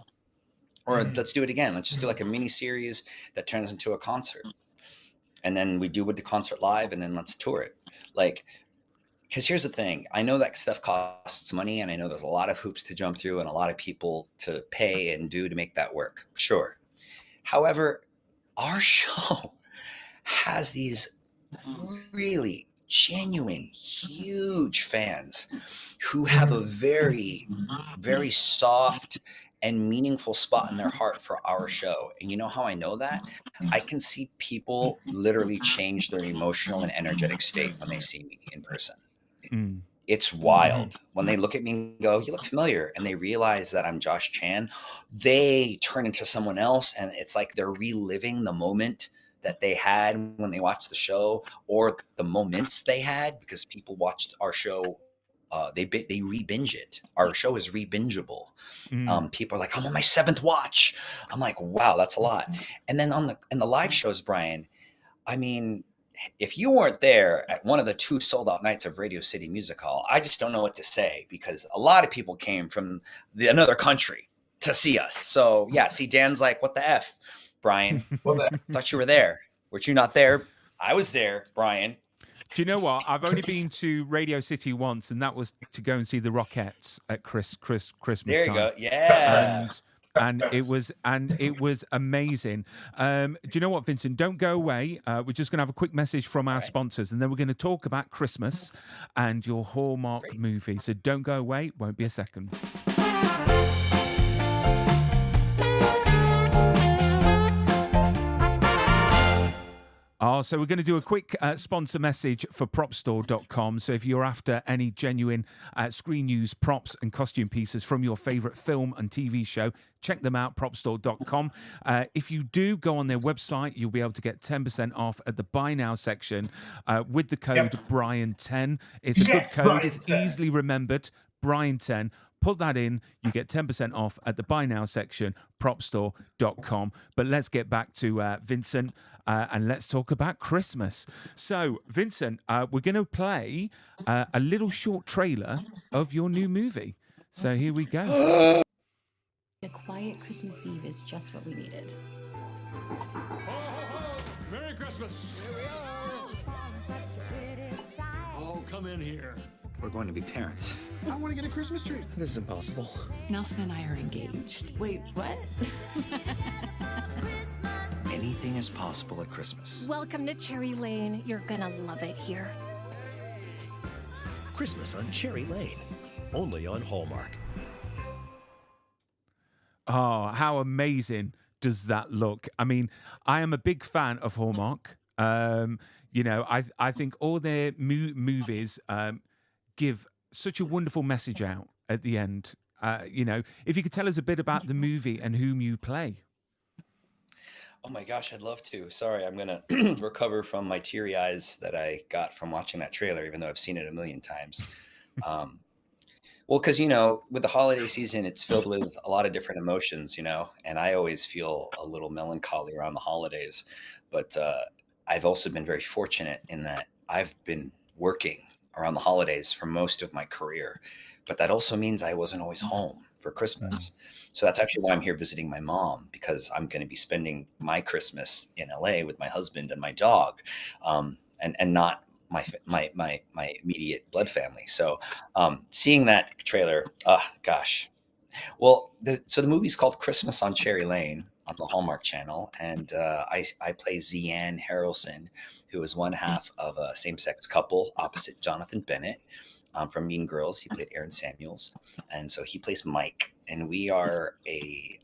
Or let's do it again. Let's just do like a mini series that turns into a concert. And then we do with the concert live, and then let's tour it. Like, because here's the thing. I know that stuff costs money, and I know there's a lot of hoops to jump through and a lot of people to pay and do to make that work. Sure. However, our show has these really genuine, huge fans who have a very, very soft and meaningful spot in their heart for our show. And you know how I know that? I can see people literally change their emotional and energetic state when they see me in person. It's wild. When they look at me and go, "You look familiar," and they realize that I'm Josh Chan, they turn into someone else, and it's like they're reliving the moment that they had when they watched the show, or the moments they had because people watched our show. They re-binge it. Our show is re-bingeable. People are like, "I'm on my 7th watch." I'm like, "Wow, that's a lot." And then in the live shows, Brian, I mean, if you weren't there at one of the 2 sold out nights of Radio City Music Hall, I just don't know what to say, because a lot of people came from another country to see us. So yeah, see, Dan's like, "What the F, Brian? Thought you were there. Were you not there?" I was there, Brian. Do you know what? I've only been to Radio City once, and that was to go and see the Rockettes at Christmas There you time. go. Yeah. And it was amazing. Do you know what, Vincent? Don't go away. We're just going to have a quick message from our sponsors, and then we're going to talk about Christmas and your Hallmark movie. So don't go away. Won't be a second. So we're going to do a quick sponsor message for propstore.com. So if you're after any genuine screen use props and costume pieces from your favorite film and TV show, check them out, propstore.com. If you do go on their website, you'll be able to get 10% off at the Buy Now section with the code Brian10. It's a good code. It's easily remembered, Brian10. Put that in, you get 10% off at the Buy Now section, propstore.com. But let's get back to Vincent and let's talk about Christmas. So, Vincent, we're going to play a little short trailer of your new movie. So here we go. A quiet Christmas Eve is just what we needed. Ho, ho, ho! Merry Christmas! Here we are! Oh, come in here. We're going to be parents. I want to get a Christmas tree. This is impossible. Nelson and I are engaged. Wait, what? Anything is possible at Christmas. Welcome to Cherry Lane. You're gonna love it here. Christmas on Cherry Lane, only on Hallmark. Oh, how amazing does that look? I mean, I am a big fan of Hallmark. You know, I think all their movies give such a wonderful message out at the end. You know, if you could tell us a bit about the movie and whom you play. Oh my gosh, I'd love to. Sorry, I'm going to recover from my teary eyes that I got from watching that trailer, even though I've seen it a million times. Well, because, you know, with the holiday season, it's filled with a lot of different emotions, you know, and I always feel a little melancholy around the holidays. But I've also been very fortunate in that I've been working around the holidays for most of my career. But that also means I wasn't always home for Christmas. So that's actually why I'm here visiting my mom, because I'm going to be spending my Christmas in LA with my husband and my dog, and not my immediate blood family. So seeing that trailer, gosh. Well, so the movie's called Christmas on Cherry Lane. the Hallmark Channel, and I play Zianne Harrelson, who is one half of a same-sex couple opposite Jonathan Bennett from Mean Girls. He played Aaron Samuels, and so he plays Mike, and we are a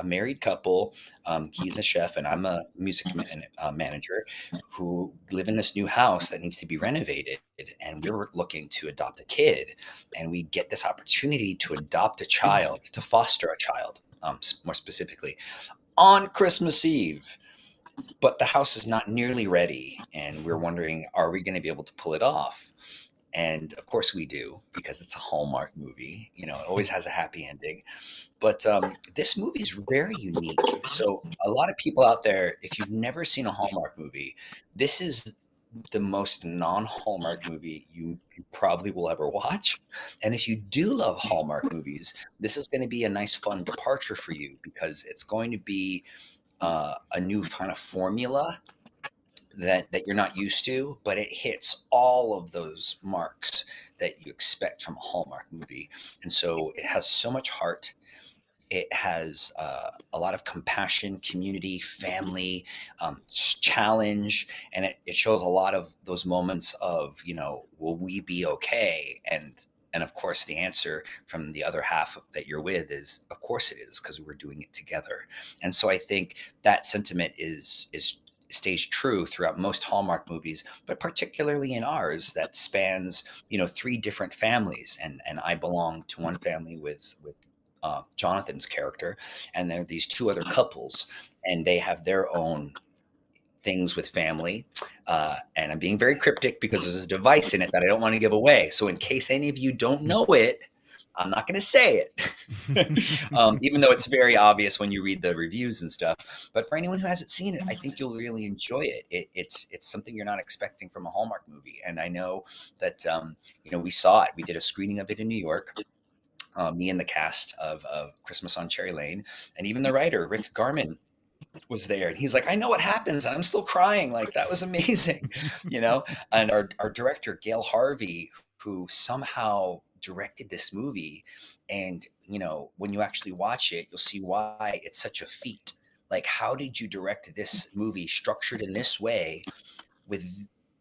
married couple. He's a chef, and I'm a manager who live in this new house that needs to be renovated. And we were looking to adopt a kid, and we get this opportunity to adopt a child, to foster a child, more specifically, on Christmas Eve. But the house is not nearly ready, and we're wondering, are we going to be able to pull it off? And of course we do, because it's a Hallmark movie. It always has a happy ending. But this movie is very unique. So a lot of people out there, if you've never seen a Hallmark movie, this is the most non-Hallmark movie you probably will ever watch. And if you do love Hallmark movies, this is going to be a nice, fun departure for you, because it's going to be a new kind of formula that you're not used to, but it hits all of those marks that you expect from a Hallmark movie. And so it has so much heart. It has a lot of compassion, community, family, challenge, and it shows a lot of those moments of, will we be okay? And of course, the answer from the other half that you're with is, of course it is, because we're doing it together. And so I think that sentiment stays true throughout most Hallmark movies, but particularly in ours that spans, 3 different families. And I belong to one family with Jonathan's character, and there are these 2 other couples, and they have their own things with family. And I'm being very cryptic because there's this device in it that I don't want to give away. So in case any of you don't know it, I'm not going to say it, even though it's very obvious when you read the reviews and stuff. But for anyone who hasn't seen it, I think you'll really enjoy it. It's something you're not expecting from a Hallmark movie. And I know that, we saw it. We did a screening of it in New York. Me and the cast of Christmas on Cherry Lane, and even the writer, Rick Garman, was there. And he's like, I know what happens. And I'm still crying. Like, that was amazing, And our director, Gail Harvey, who somehow directed this movie. And, when you actually watch it, you'll see why it's such a feat. Like, how did you direct this movie structured in this way with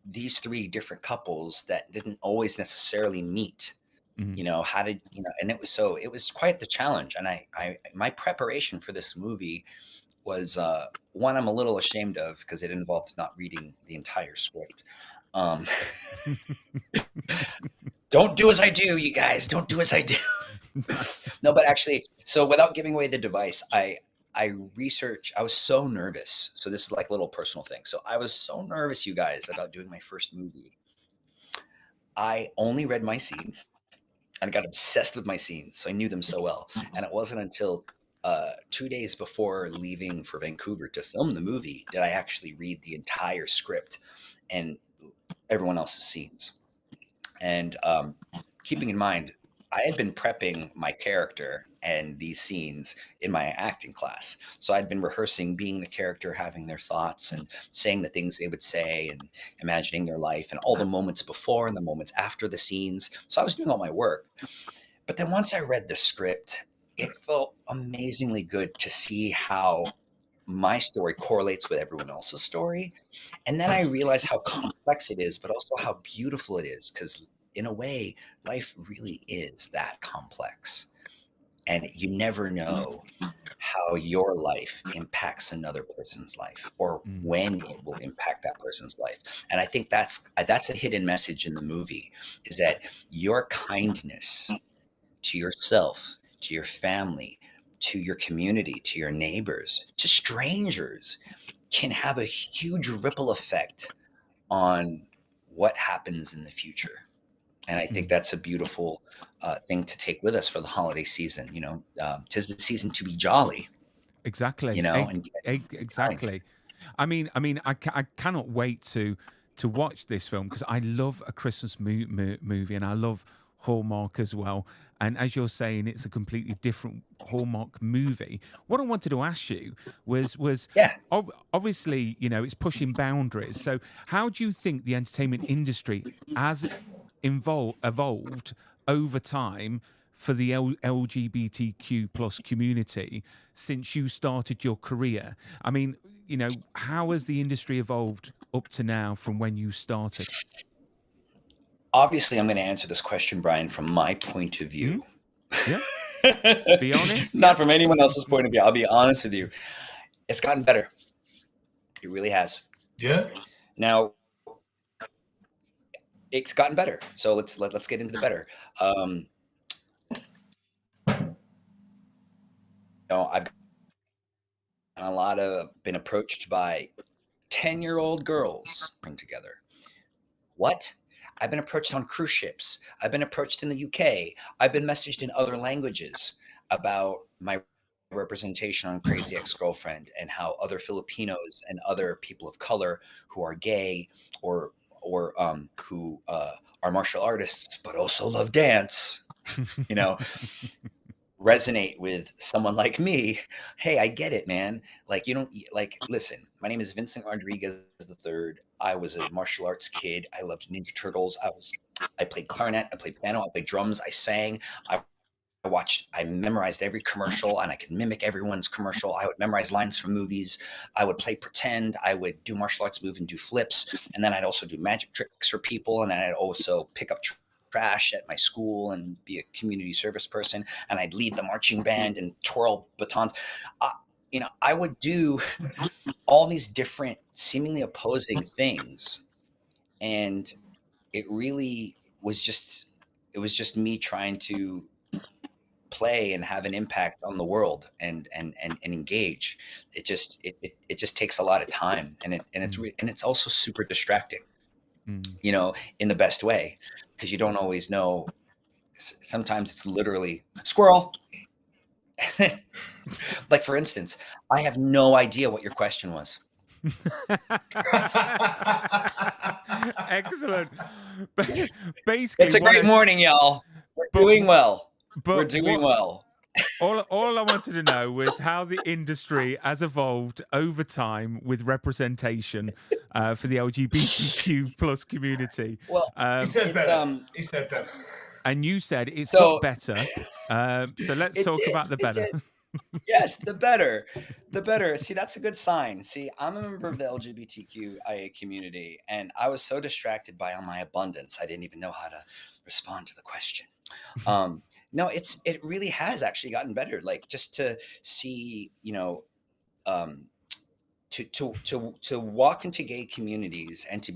these 3 different couples that didn't always necessarily meet? How did, and it was quite the challenge. And my preparation for this movie was one I'm a little ashamed of, because it involved not reading the entire script. Don't do as I do, you guys. Don't do as I do. No, but actually, so without giving away the device, I was so nervous. So this is like a little personal thing. So I was so nervous, you guys, about doing my first movie. I only read my scenes. I got obsessed with my scenes, so I knew them so well. And it wasn't until 2 days before leaving for Vancouver to film the movie did I actually read the entire script and everyone else's scenes. And keeping in mind, I had been prepping my character and these scenes in my acting class. So I'd been rehearsing being the character, having their thoughts and saying the things they would say and imagining their life and all the moments before and the moments after the scenes. So I was doing all my work. But then once I read the script, it felt amazingly good to see how my story correlates with everyone else's story. And then I realized how complex it is, but also how beautiful it is, because in a way, life really is that complex. And you never know how your life impacts another person's life, or when it will impact that person's life. And I think that's a hidden message in the movie, is that your kindness to yourself, to your family, to your community, to your neighbors, to strangers, can have a huge ripple effect on what happens in the future. And I think that's a beautiful thing to take with us for the holiday season. 'Tis the season to be jolly. Exactly. And Exactly. I mean, I cannot wait to watch this film, because I love a Christmas movie, and I love Hallmark as well. And as you're saying, it's a completely different Hallmark movie. What I wanted to ask you was yeah. Obviously, it's pushing boundaries. So how do you think the entertainment industry has evolved over time for the LGBTQ plus community since you started your career? I mean, you know, how has the industry evolved up to now from when you started? Obviously, I'm going to answer this question, Brian, from my point of view. Yeah. Be honest. Not Yeah. from anyone else's point of view. I'll be honest with you. It's gotten better. It really has. Yeah. Now, it's gotten better. So let's get into the better. I've been approached by 10-year-old girls together. What? I've been approached on cruise ships. I've been approached in the UK. I've been messaged in other languages about my representation on Crazy Ex-Girlfriend and how other Filipinos and other people of color who are gay or who are martial artists but also love dance, resonate with someone like me. Hey, I get it, man. Like, you don't listen, my name is Vincent Rodriguez III. I was a martial arts kid. I loved Ninja Turtles. I played clarinet, I played piano, I played drums, I sang. I memorized every commercial and I could mimic everyone's commercial. I would memorize lines from movies. I would play pretend. I would do martial arts move and do flips. And then I'd also do magic tricks for people. And then I'd also pick up trash at my school and be a community service person. And I'd lead the marching band and twirl batons. I would do all these different seemingly opposing things. And it really was just me trying to play and have an impact on the world and engage. It just takes a lot of time, and it's also super distracting, in the best way, because you don't always know. Sometimes it's literally squirrel. Like, for instance, I have no idea what your question was. Excellent. Basically, it's a great morning, y'all. We're doing well. We're doing well. All I wanted to know was how the industry has evolved over time with representation for the LGBTQ plus community. Well, he said better. And you said it's got better. So let's talk about the better. Yes, the better. The better. See, that's a good sign. See, I'm a member of the LGBTQIA community, and I was so distracted by all my abundance, I didn't even know how to respond to the question. No, it really has actually gotten better. Like, just to see, to walk into gay communities and to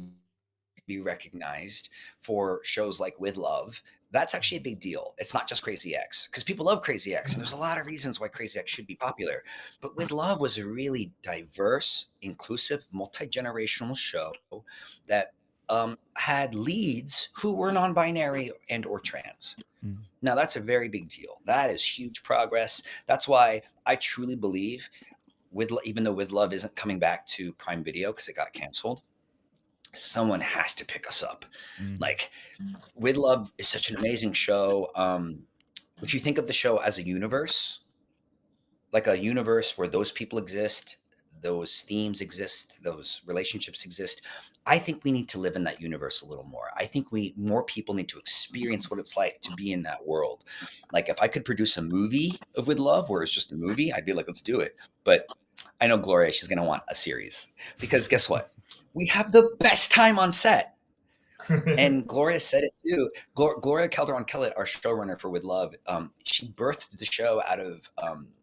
be recognized for shows like With Love, that's actually a big deal. It's not just Crazy X, because people love Crazy X, and there's a lot of reasons why Crazy X should be popular. But With Love was a really diverse, inclusive, multi-generational show that had leads who were non-binary and or trans. Now, that's a very big deal. That is huge progress. That's why I truly believe, even though With Love isn't coming back to Prime Video because it got canceled, someone has to pick us up. Like, With Love is such an amazing show. If you think of the show as a universe, like a universe where those people exist, those themes exist, those relationships exist, I think we need to live in that universe a little more. I think more people need to experience what it's like to be in that world. Like, if I could produce a movie of With Love where it's just a movie, I'd be like, let's do it. But I know Gloria, she's going to want a series, because guess what? We have the best time on set. And Gloria said it too. Gloria Calderon-Kellett, our showrunner for With Love, she birthed the show out of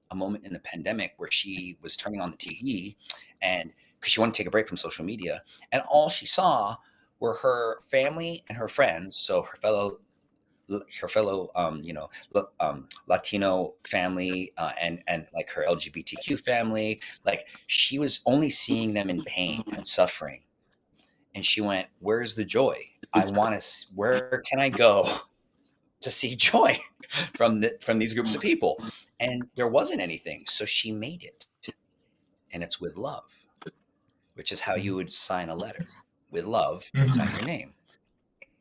a moment in the pandemic where she was turning on the TV, and because she wanted to take a break from social media, and all she saw were her family and her friends, so her fellow Latino family, and like her LGBTQ family. Like, she was only seeing them in pain and suffering. And she went, where's the joy? Where can I go to see joy from these groups of people? And there wasn't anything. So she made it. And it's With Love, which is how you would sign a letter. With love, sign your name.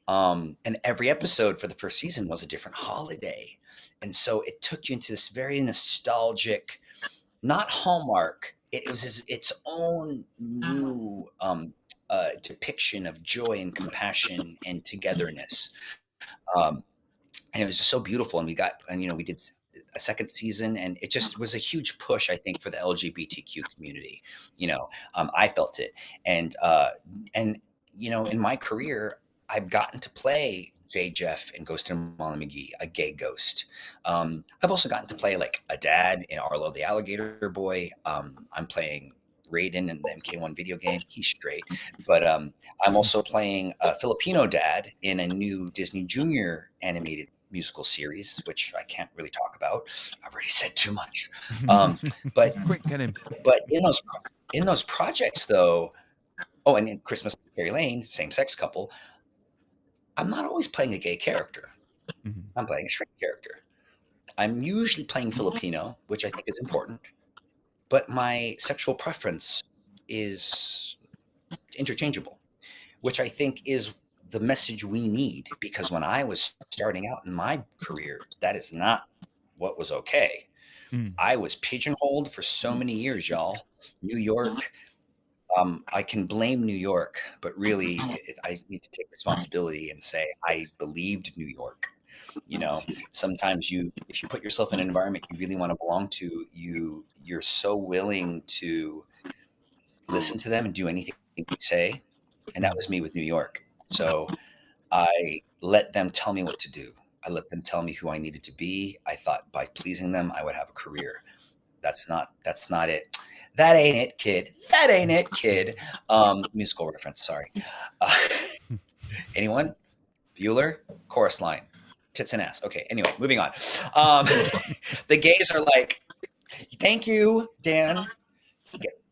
And every episode for the first season was a different holiday. And so it took you into this very nostalgic, not Hallmark, it was its own new depiction of joy and compassion and togetherness. and it was just so beautiful. And we did a second season, and it just was a huge push, I think, for the LGBTQ community. I felt it. And in my career, I've gotten to play Jay Jeff and Ghost and Molly McGee, a gay ghost. I've also gotten to play like a dad in Arlo the Alligator Boy. I'm playing Raiden in the MK1 video game. He's straight. But I'm also playing a Filipino dad in a new Disney Junior animated musical series, which I can't really talk about. I've already said too much. But Quick, get him. but in those projects though, and in Christmas Fairy Lane, same sex couple, I'm not always playing a gay character. Mhm. I'm playing a straight character. I'm usually playing Filipino, which I think is important, but my sexual preference is interchangeable, which I think is the message we need, because when I was starting out in my career, that is not what was okay. Mm. I was pigeonholed for so many years, y'all. New York, I can blame New York, but really I need to take responsibility and say I believed New York. Sometimes if you put yourself in an environment you really want to belong to, you're so willing to listen to them and do anything they say. And that was me with New York. So I let them tell me what to do. I let them tell me who I needed to be. I thought by pleasing them, I would have a career. That's not it. That ain't it, kid. That ain't it, kid. Musical reference. Sorry. Uh, anyone? Bueller? Chorus line. Tits and ass. Okay. Anyway, moving on. The gays are like, thank you, Dan.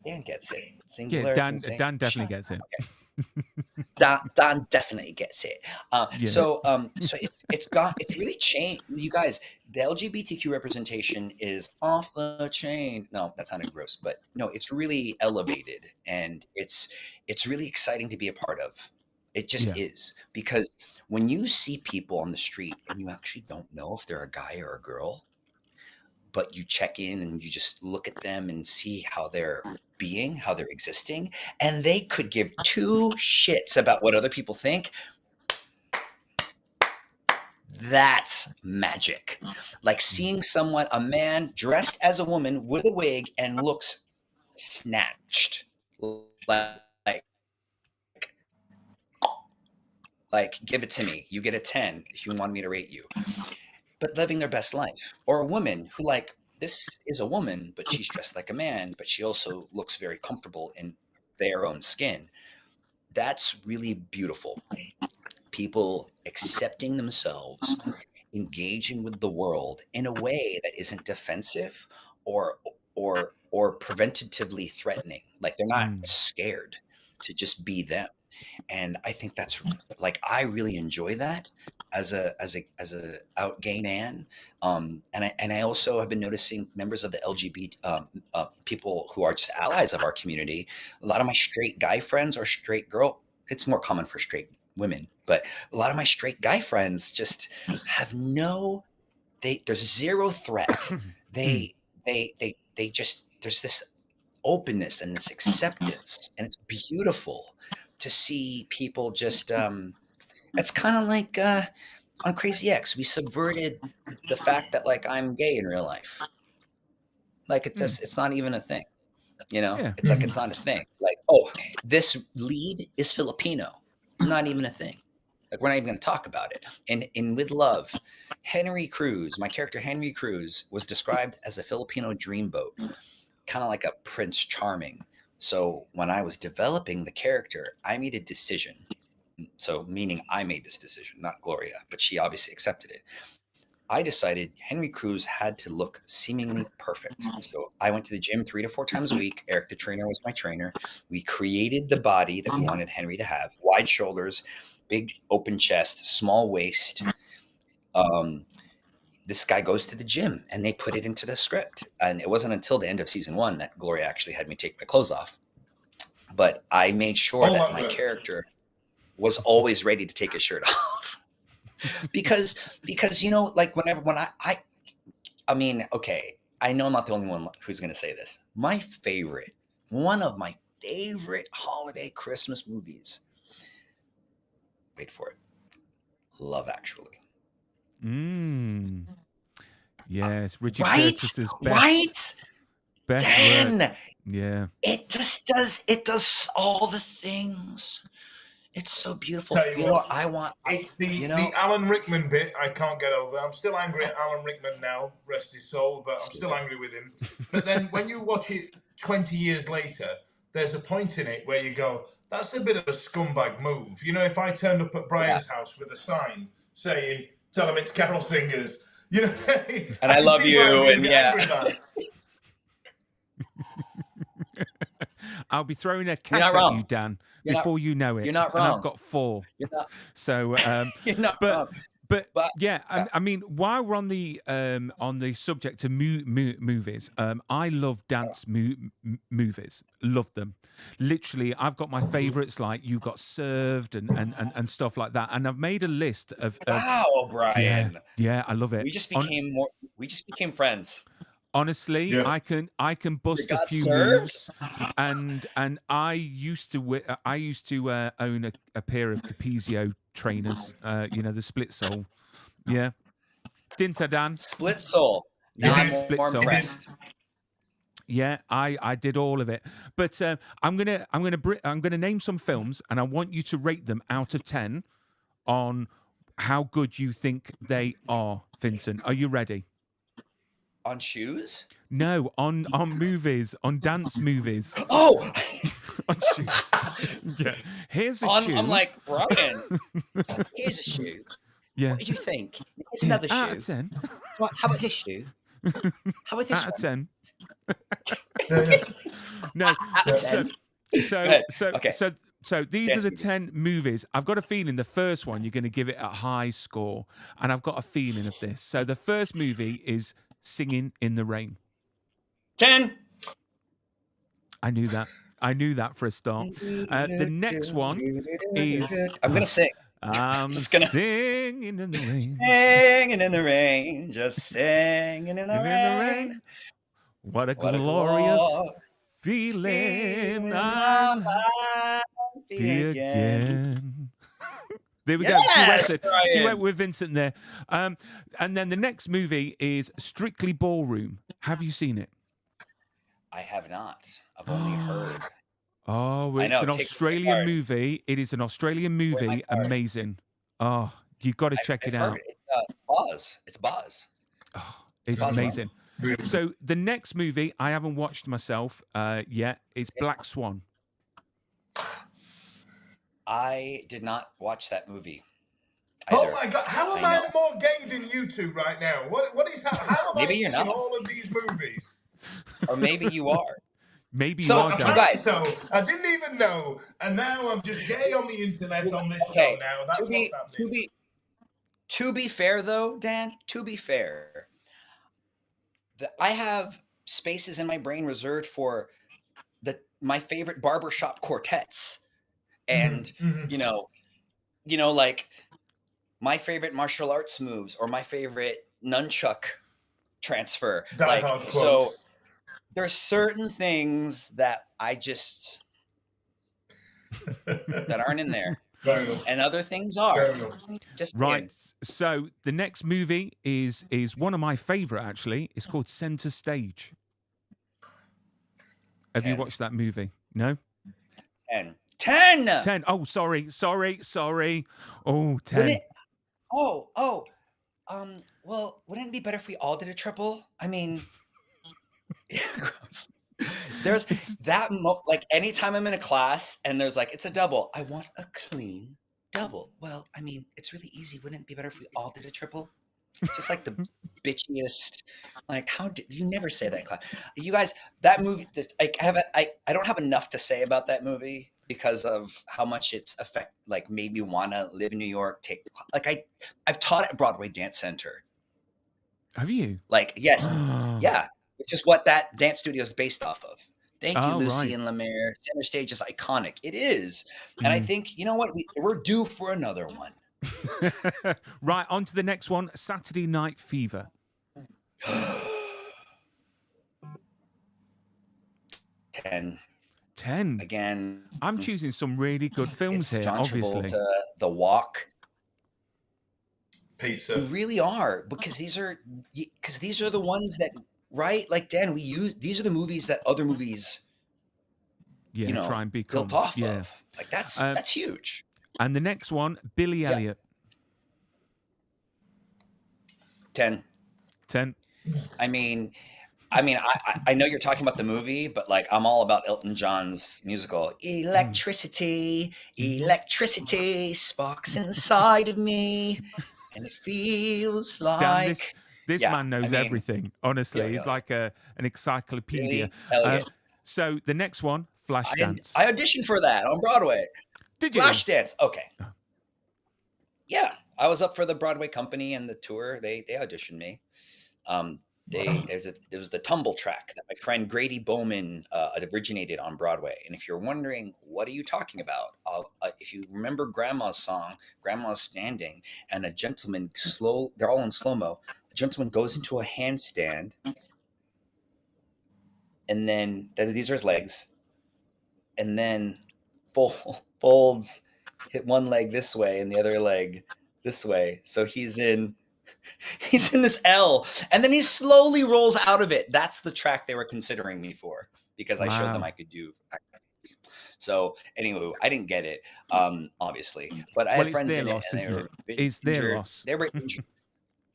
Dan gets it. Yeah, Singular. Dan singular. definitely gets it. Okay. Don definitely gets it. Yeah. So it's really changed. You guys, the LGBTQ representation is off the chain. No, that sounded gross, but no, it's really elevated, and it's really exciting to be a part of. It just Yeah. is, because when you see people on the street and you actually don't know if they're a guy or a girl, but you check in and you just look at them and see how they're being, how they're existing, and they could give two shits about what other people think. That's magic. Like seeing a man dressed as a woman with a wig and looks snatched. Like, give it to me. You get a 10 if you want me to rate you. But living their best life. Or a woman who, like, this is a woman, but she's dressed like a man, but she also looks very comfortable in their own skin. That's really beautiful. People accepting themselves, engaging with the world in a way that isn't defensive or preventatively threatening. Like they're not scared to just be them. And I think that's like, I really enjoy that as a out gay man. And I also have been noticing members of the LGBT people who are just allies of our community. A lot of my straight guy friends are straight girl. It's more common for straight women, but a lot of my straight guy friends just have there's zero threat. They just, there's this openness and this acceptance, and it's beautiful to see people just it's kind of like on Crazy X, we subverted the fact that like I'm gay in real life. Like it's not even a thing. Yeah. It's like it's not a thing. Like, oh, this lead is Filipino. Not even a thing. Like we're not even going to talk about it. And in With Love, Henry Cruz, my character Henry Cruz, was described as a Filipino dreamboat, kind of like a Prince Charming. So when I was developing the character, I made a decision. So meaning I made this decision, not Gloria, but she obviously accepted it. I decided Henry Cruz had to look seemingly perfect. So I went to the gym 3 to 4 times a week. Eric, the trainer, was my trainer. We created the body that we wanted Henry to have: wide shoulders, big open chest, small waist. This guy goes to the gym, and they put it into the script. And it wasn't until the end of season 1 that Gloria actually had me take my clothes off. But I made sure that my character was always ready to take his shirt off. because like when I mean, okay, I know I'm not the only one who's going to say this. One of my favorite holiday Christmas movies, wait for it, Love Actually. Yes, Richard Right? Curtis's Right? best Dan, work. Yeah. it does all the things. It's so beautiful. Tell you You know what, what I want? it's You the know, Alan Rickman bit I can't get over. I'm still angry at Alan Rickman now, rest his soul, but I'm still angry with him. But then when you watch it 20 years later, there's a point in it where you go, that's a bit of a scumbag move. You know, if I turned up at Brian's house with a sign saying, tell him it's Carol Singers, you know, and I can love see Brian you, being and a bit yeah. angry about it. I'll be throwing a You're cat not at wrong. you, Dan, You're not- before you know it. you're not And I've wrong. got 4. You're not. So, You're not wrong. but But yeah, I mean, while we're on the subject of movies, I love dance movies. Love them. Literally, I've got my favorites like You Got Served and stuff like that. And I've made a list of wow, Brian. yeah, I love it. We just became friends. Honestly, Yeah. I can bust a got few served? moves, and I used to own a pair of Capezio trainers. You know, the split sole. Yeah, didn't I, Dan? Split soul. Now I'm Split more soul. impressed. Yeah, I did all of it. But I'm gonna name some films, and I want you to rate them out of 10 on how good you think they are. Vincent, are you ready? On shoes? No, on movies, on dance movies. Oh, On shoes. Yeah. Here's a shoe. I'm like, Brian, here's a shoe. Yeah. What do you think? Here's Yeah, another out shoe. of 10. How about this shoe? How about this Out of one? 10. No. Out of 10. Okay. So these Dance are the movies. 10 movies. I've got a feeling the first one you're going to give it a high score, and I've got a feeling of this. So the first movie is Singing in the Rain. 10. I knew that for a start. The next one is I'm going to sing. I'm Just gonna- singing in the rain. Singing in the rain. Just singing in the rain. What a What a glorious glorious feeling I'm I'm happy again. There we Yes, go. Brian. Duet with Vincent there. And then the next movie is Strictly Ballroom. Have you seen it? I have not. I've only heard. Oh, I it's know, an take my Australian card. movie. It is an Australian movie. card. Amazing. Oh, you've got to check it I've out. heard it. It's Buzz. It's Buzz. Oh, it's awesome. amazing. So the next movie I haven't watched myself yet is Black Swan. I did not watch that movie. Oh either. my God! How am I more gay than you two right now? What is how am Maybe I you're seeing not. all of these movies? Or maybe you are. Maybe So, you are, you Dan. guys- So I didn't even know, and now I'm just gay on the internet on this Okay, show. Now that's to be, what's happening. to be fair, though, Dan, to be fair, I have spaces in my brain reserved for my favorite barbershop quartets, and Mhm. you know, like my favorite martial arts moves or my favorite nunchuck transfer. Die Like, Hard so quotes. there's certain things that I just that aren't in there, Fair enough. and other things Fair are. enough. Just Right. So the next movie is one of my favorite actually. It's called Center Stage. Have you 10. watched that movie? No? 10. 10. 10. Oh, sorry. Oh, 10. Wouldn't it- well, wouldn't it be better if we all did a triple? I mean, gross. There's that like anytime I'm in a class and there's like it's a double, I want a clean double. Well, I mean, it's really easy. Wouldn't it be better if we all did a triple? Just like the bitchiest. Like, how did you never say that in class? You guys, that movie. I don't have enough to say about that movie because of how much it's made me want to live in New York. I've taught at Broadway Dance Center. Have you? Like, yes, yeah. It's just what that dance studio is based off of. Thank you, Oh, Lucy right. and Lemaire. Center Stage is iconic. It is, and I think you know what we're due for another one. Right, on to the next one, Saturday Night Fever. 10. 10. Again, I'm choosing some really good films it's here, John obviously. Travolta, The Walk. pizza. You really are, because these are the ones that, right? Like, Dan, these are the movies that other movies, try and become. built off of. Like, that's huge. And the next one, Billy Elliot. 10. 10. I mean, I know you're talking about the movie, but like, I'm all about Elton John's musical. Electricity, electricity sparks inside of me, and it feels Dan, like. this man knows everything. Honestly, he's like an encyclopedia. Billy Elliot. So the next one, Flashdance. I auditioned for that on Broadway. Did you? Flashdance. Okay. Yeah, I was up for the Broadway company and the tour. They auditioned me. It was the tumble track that my friend Grady Bowman originated on Broadway. And if you're wondering, what are you talking about? If you remember Grandma's song, Grandma's Standing, and a gentleman they're all in slow-mo. A gentleman goes into a handstand, and then these are his legs, and then folds, hit one leg this way and the other leg this way. So he's in this L, and then he slowly rolls out of it. That's the track they were considering me for, because I showed them I could do activities. So anyway, I didn't get it, obviously, but I had friends in it, and they were injured. It's their loss. They were injured.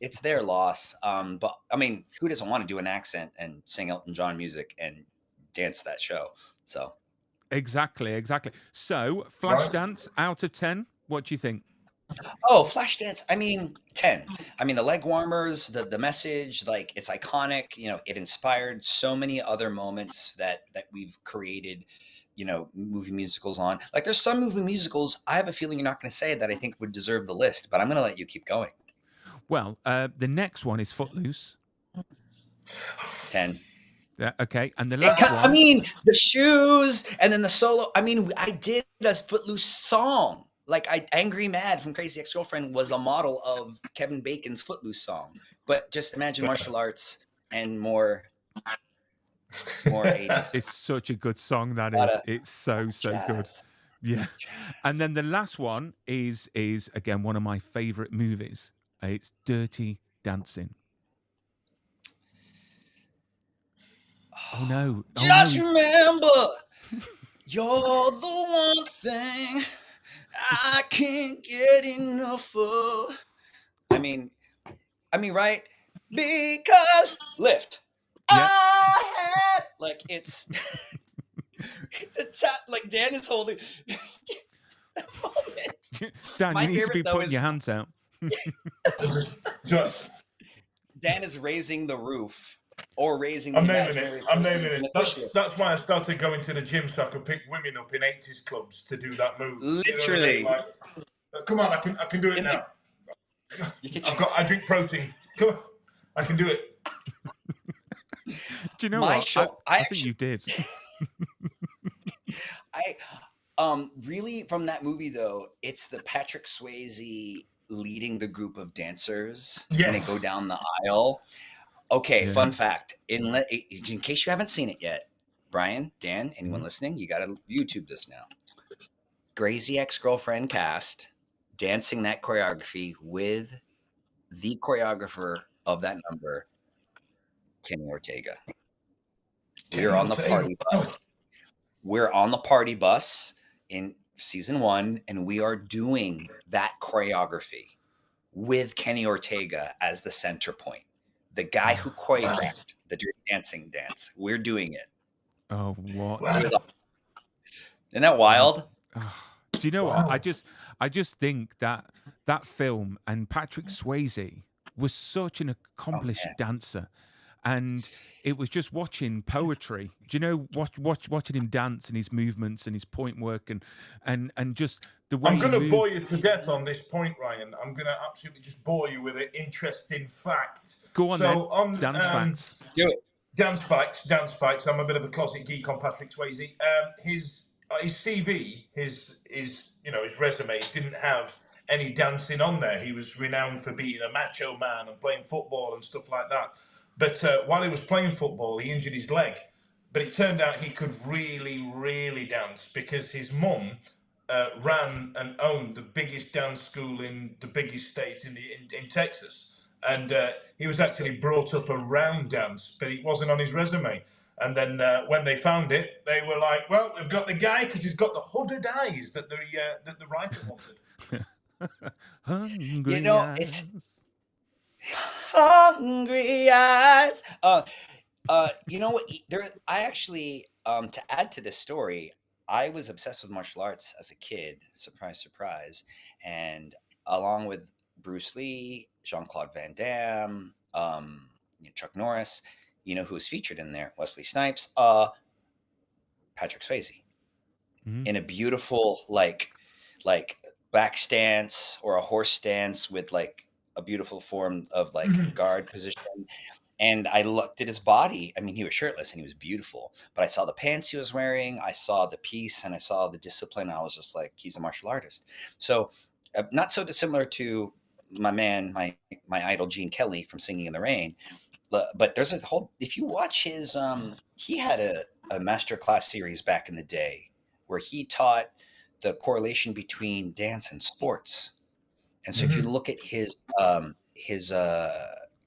It's their loss. But I mean, who doesn't want to do an accent and sing Elton John music and dance that show? So exactly. So Flashdance, out of 10, what do you think? Oh, Flashdance. I mean, 10. I mean, the leg warmers, the message, like, it's iconic. It inspired so many other moments that we've created, movie musicals on. Like, there's some movie musicals I have a feeling you're not going to say that I think would deserve the list, but I'm going to let you keep going. Well, the next one is Footloose. 10. Yeah, okay. And the last one. I mean, the shoes and then the solo. I mean, I did a Footloose song. Like, Angry Mad from Crazy Ex-Girlfriend was a model of Kevin Bacon's Footloose song. But just imagine martial arts and more 80s. It's such a good song, that is. It's so good. Yeah. And then the last one is again one of my favorite movies. It's Dirty Dancing. Oh no. Just remember, you're the one thing I can't get enough of. I mean, right? Because lift. Yep. I had, like, it's like, Dan is holding that moment. Dan, you need to be putting your hands out. Dan is raising the roof, or raising the I'm naming it. That's why I started going to the gym, so I could pick women up in 80s clubs to do that move. Literally. Come on, I can do it now. I drink protein. Come on, I can do it. Do you know what? I think you did. Really, from that movie though, it's the Patrick Swayze leading the group of dancers and they go down the aisle. Okay, fun fact. In case you haven't seen it yet, Brian, Dan, anyone listening, you got to YouTube this now. Crazy Ex-Girlfriend cast dancing that choreography with the choreographer of that number, Kenny Ortega. We're on the party bus. We're on the party bus in season 1, and we are doing that choreography with Kenny Ortega as the center point. The guy who choreographed the Dirty Dancing dance. We're doing it. Oh, what? Isn't that wild? Do you know what? I just think that film and Patrick Swayze was such an accomplished dancer. And it was just watching poetry. Do you know, watching him dance and his movements and his point work and just the way I'm going to bore you to death on this point, Ryan. I'm going to absolutely just bore you with an interesting fact. Go on, then. Dance facts. Do it. Dance facts. I'm a bit of a closet geek on Patrick Swayze. His CV, his resume didn't have any dancing on there. He was renowned for being a macho man and playing football and stuff like that. But while he was playing football, he injured his leg. But it turned out he could really, really dance because his mum ran and owned the biggest dance school in the biggest state in Texas. And he was actually brought up around dance, but it wasn't on his resume. And then when they found it, they were like, "Well, we've got the guy because he's got the hooded eyes that the writer wanted." Hungry It's eyes. hungry eyes. You know what? I actually, to add to this story, I was obsessed with martial arts as a kid. Surprise, surprise. And along with Bruce Lee, Jean-Claude Van Damme, Chuck Norris, who was featured in there? Wesley Snipes, Patrick Swayze, in a beautiful like back stance or a horse stance with like a beautiful form of like guard position. And I looked at his body. I mean, he was shirtless and he was beautiful, but I saw the pants he was wearing. I saw the piece and I saw the discipline. And I was just like, he's a martial artist. So not so dissimilar to my man, my idol, Gene Kelly from Singing in the Rain. But there's a whole, if you watch his, he had a master class series back in the day where he taught the correlation between dance and sports. And so if you look at his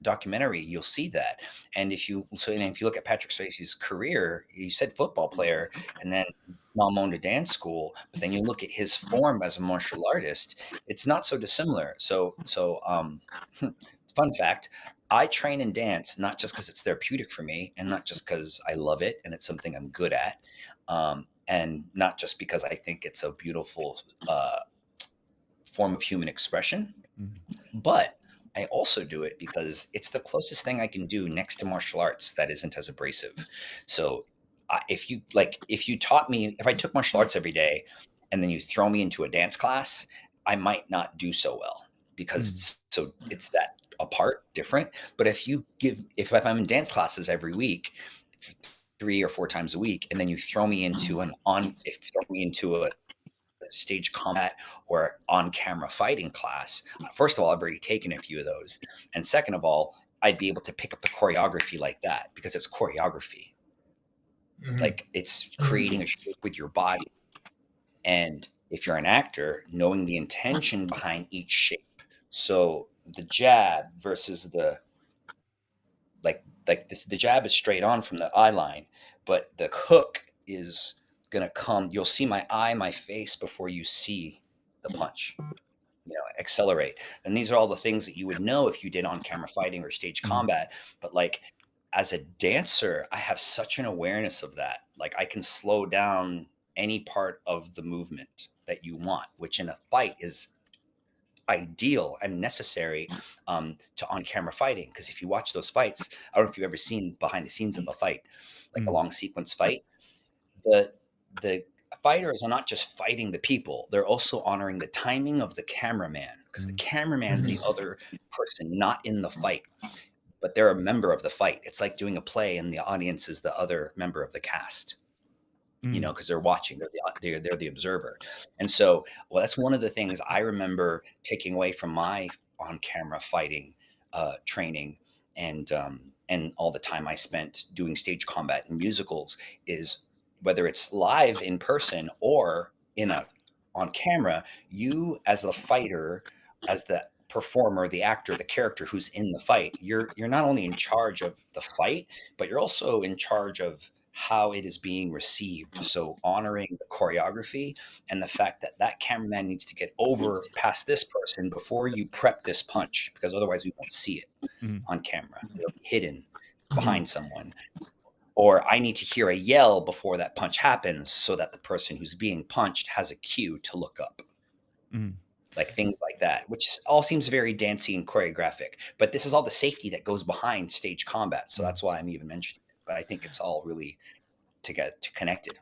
documentary, you'll see that. And if you look at Patrick Swayze's career, you said football player, and then mom owned a dance school, but then you look at his form as a martial artist, it's not so dissimilar. So fun fact, I train in dance not just because it's therapeutic for me, and not just because I love it and it's something I'm good at, and not just because I think it's a beautiful form of human expression, but I also do it because it's the closest thing I can do next to martial arts that isn't as abrasive. So if you taught me, if I took martial arts every day and then you throw me into a dance class, I might not do so well because it's that apart, different. But if I'm in dance classes every week, 3 or 4 times a week, and then you throw me into a stage combat or on-camera fighting class, first of all, I've already taken a few of those, and second of all, I'd be able to pick up the choreography like that because it's choreography. Like it's creating a shape with your body, and if you're an actor, knowing the intention behind each shape. So the jab versus the the jab is straight on from the eye line, but the hook is gonna come. You'll see my face before you see the punch. Accelerate. And these are all the things that you would know if you did on-camera fighting or stage combat. But like as a dancer, I have such an awareness of that. Like I can slow down any part of the movement that you want, which in a fight is ideal and necessary to on-camera fighting. Because if you watch those fights, I don't know if you've ever seen behind the scenes of a fight, like a long sequence fight. The fighters are not just fighting the people; they're also honoring the timing of the cameraman, because the cameraman's the other person not in the fight, but they're a member of the fight. It's like doing a play, and the audience is the other member of the cast. Because they're watching, they're the observer. And so, well, that's one of the things I remember taking away from my on-camera fighting training, and all the time I spent doing stage combat and musicals, is whether it's live in person or on camera, you as a fighter, as the performer, the actor, the character who's in the fight, you're not only in charge of the fight, but you're also in charge of how it is being received. So honoring the choreography and the fact that that cameraman needs to get over past this person before you prep this punch, because otherwise we won't see it on camera. It'll be hidden behind someone. Or I need to hear a yell before that punch happens so that the person who's being punched has a cue to look up. Like things like that, which all seems very dancey and choreographic, but this is all the safety that goes behind stage combat. So that's why I'm even mentioning it. But I think it's all really connected.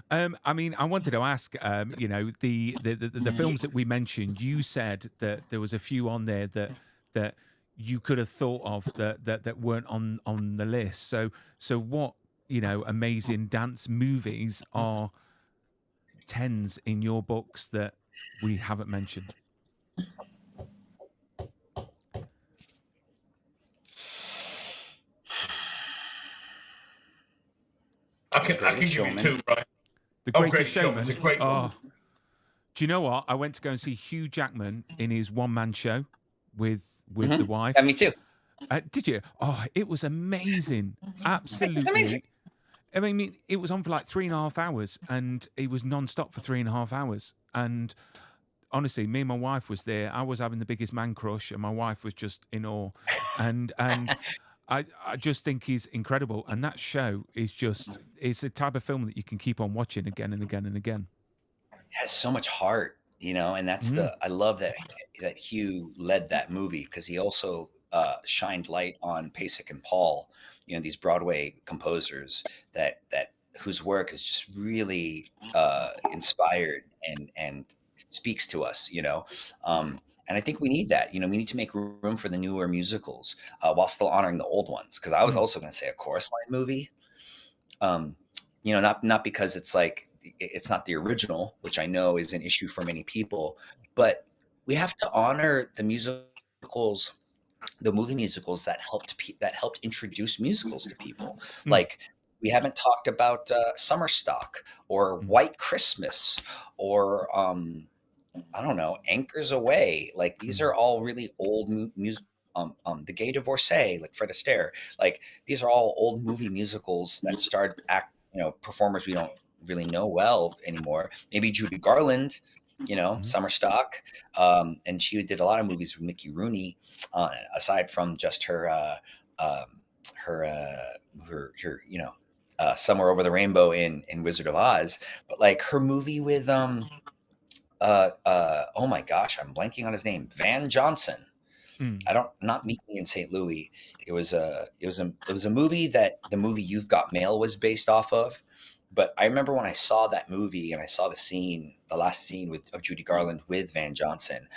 I mean, I wanted to ask, the films that we mentioned, you said that there was a few on there that you could have thought of that weren't on the list. So what, amazing dance movies are tens in your books that we haven't mentioned? I can give you two, right? The Greatest Showman. The Great One. Do you know what? I went to go and see Hugh Jackman in his one-man show with the wife. Yeah, me too. Did you? Oh, it was amazing. It's Absolutely. amazing. I mean, it was on for like 3.5 hours, and it was non-stop for 3.5 hours. And honestly, me and my wife was there. I was having the biggest man crush, and my wife was just in awe. And I just think he's incredible. And that show is just, it's a type of film that you can keep on watching again and again and again. It has so much heart, and that's I love that Hugh led that movie because he also shined light on Pasek and Paul, these Broadway composers that whose work is just really inspired and speaks to us, and I think we need that. We need to make room for the newer musicals while still honoring the old ones. Because I was also going to say a chorus line movie, not because it's like it's not the original, which I know is an issue for many people, but we have to honor the musicals, the movie musicals that helped introduce musicals to people. Like we haven't talked about Summer Stock or White Christmas or I don't know, Anchors Away. Like these are all really old music. The Gay Divorcee, like Fred Astaire. Like these are all old movie musicals that starred performers we don't really know well anymore. Maybe Judy Garland, Summer Stock, and she did a lot of movies with Mickey Rooney. Aside from just her Somewhere Over the Rainbow in Wizard of Oz, but like her movie with oh my gosh, I'm blanking on his name. Van Johnson. Not Meeting in St. Louis. It was a movie that the movie You've Got Mail was based off of. But I remember when I saw that movie and I saw the last scene of Judy Garland with Van Johnson,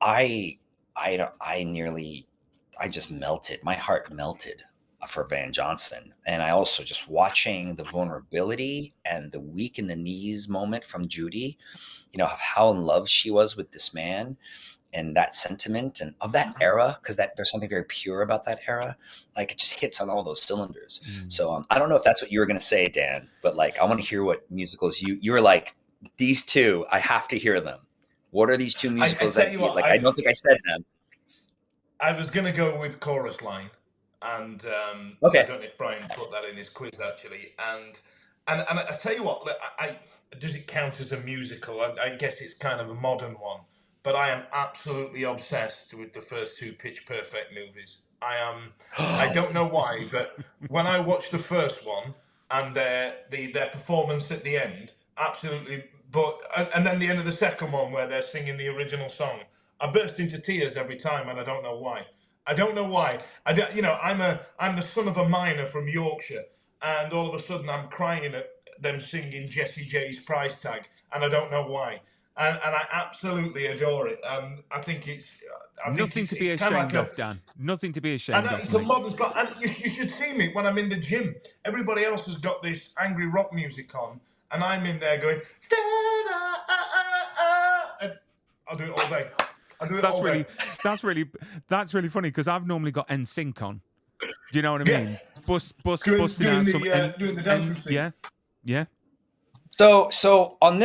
I just melted. My heart melted for Van Johnson. And I also just watching the vulnerability and the weak in the knees moment from Judy, how in love she was with this man and that sentiment and of that era, because there's something very pure about that era. Like it just hits on all those cylinders. So I don't know if that's what you were going to say, Dan, but like I want to hear what musicals you were like, these two, I have to hear them. What are these two musicals I don't think I said them. I was going to go with Chorus Line, and okay. I don't know if Brian put that in his quiz actually. And I tell you what, does it count as a musical? I guess it's kind of a modern one, but I am absolutely obsessed with the first two Pitch Perfect movies. I don't know why, but when I watched the first one and their performance at the end, absolutely. But and then the end of the second one where they're singing the original song, I burst into tears every time, and I don't know why. I'm the son of a miner from Yorkshire, and all of a sudden I'm crying at them singing Jessie J's Price Tag, and I don't know why. And I absolutely adore it. I think it's nothing to be ashamed of, Dan. Nothing to be ashamed of. It's a modern style, and you should see me when I'm in the gym. Everybody else has got this angry rock music on, and I'm in there going. And I'll do it all day. That's really funny because I've normally got NSYNC on. Do you know what I mean? Busting out some doing the dance routine. Yeah. So on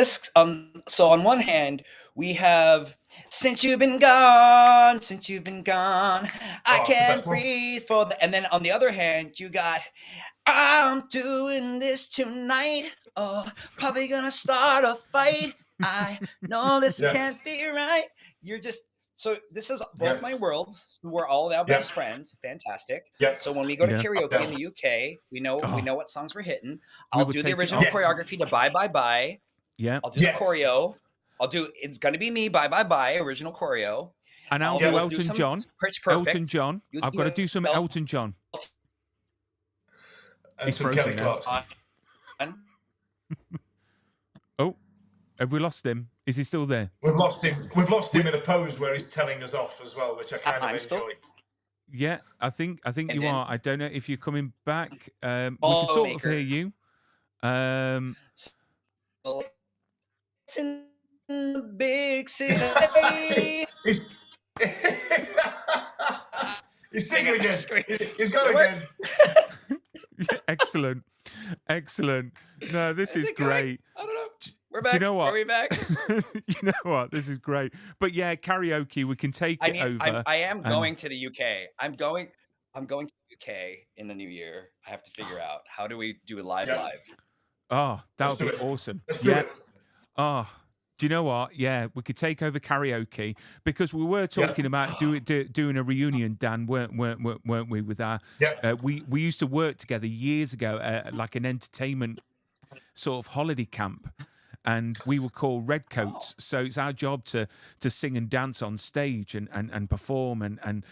one hand we have Since You've Been Gone, I can't breathe and then on the other hand you got I'm doing this tonight. Oh, probably gonna start a fight. I know this can't be right. So this is both my worlds. We're all now best friends. Fantastic. So when we go to karaoke in the UK, we know what songs we're hitting. I'll do the original choreography to Bye Bye Bye. Yeah. I'll do the choreo. It's gonna be me, Bye Bye Bye, original choreo. And I'll do Elton John. Elton John. I've got to do some Elton John. He's frozen now. Oh, have we lost him? Is he still there? We've lost him. We've lost him in a pose where he's telling us off as well, which I kind of enjoy. Yeah, I think you are. I don't know if you're coming back. We can sort of hear you. It's in the big city. He's singing again. He's gone again. Excellent. No, this is great. I don't know. We're Do you back. know what? Are we back? You know what? This is great. But yeah, karaoke, we can take it over. I am and- going to the UK. I'm going to the UK in the new year. I have to figure out how do we do a live. Oh, that Let's would do be it. awesome. Let's do it. Oh, do you know what? Yeah, we could take over karaoke because we were talking about doing a reunion, Dan, weren't we? With our we used to work together years ago, like an entertainment sort of holiday camp, and we were called Redcoats. So it's our job to sing and dance on stage and perform and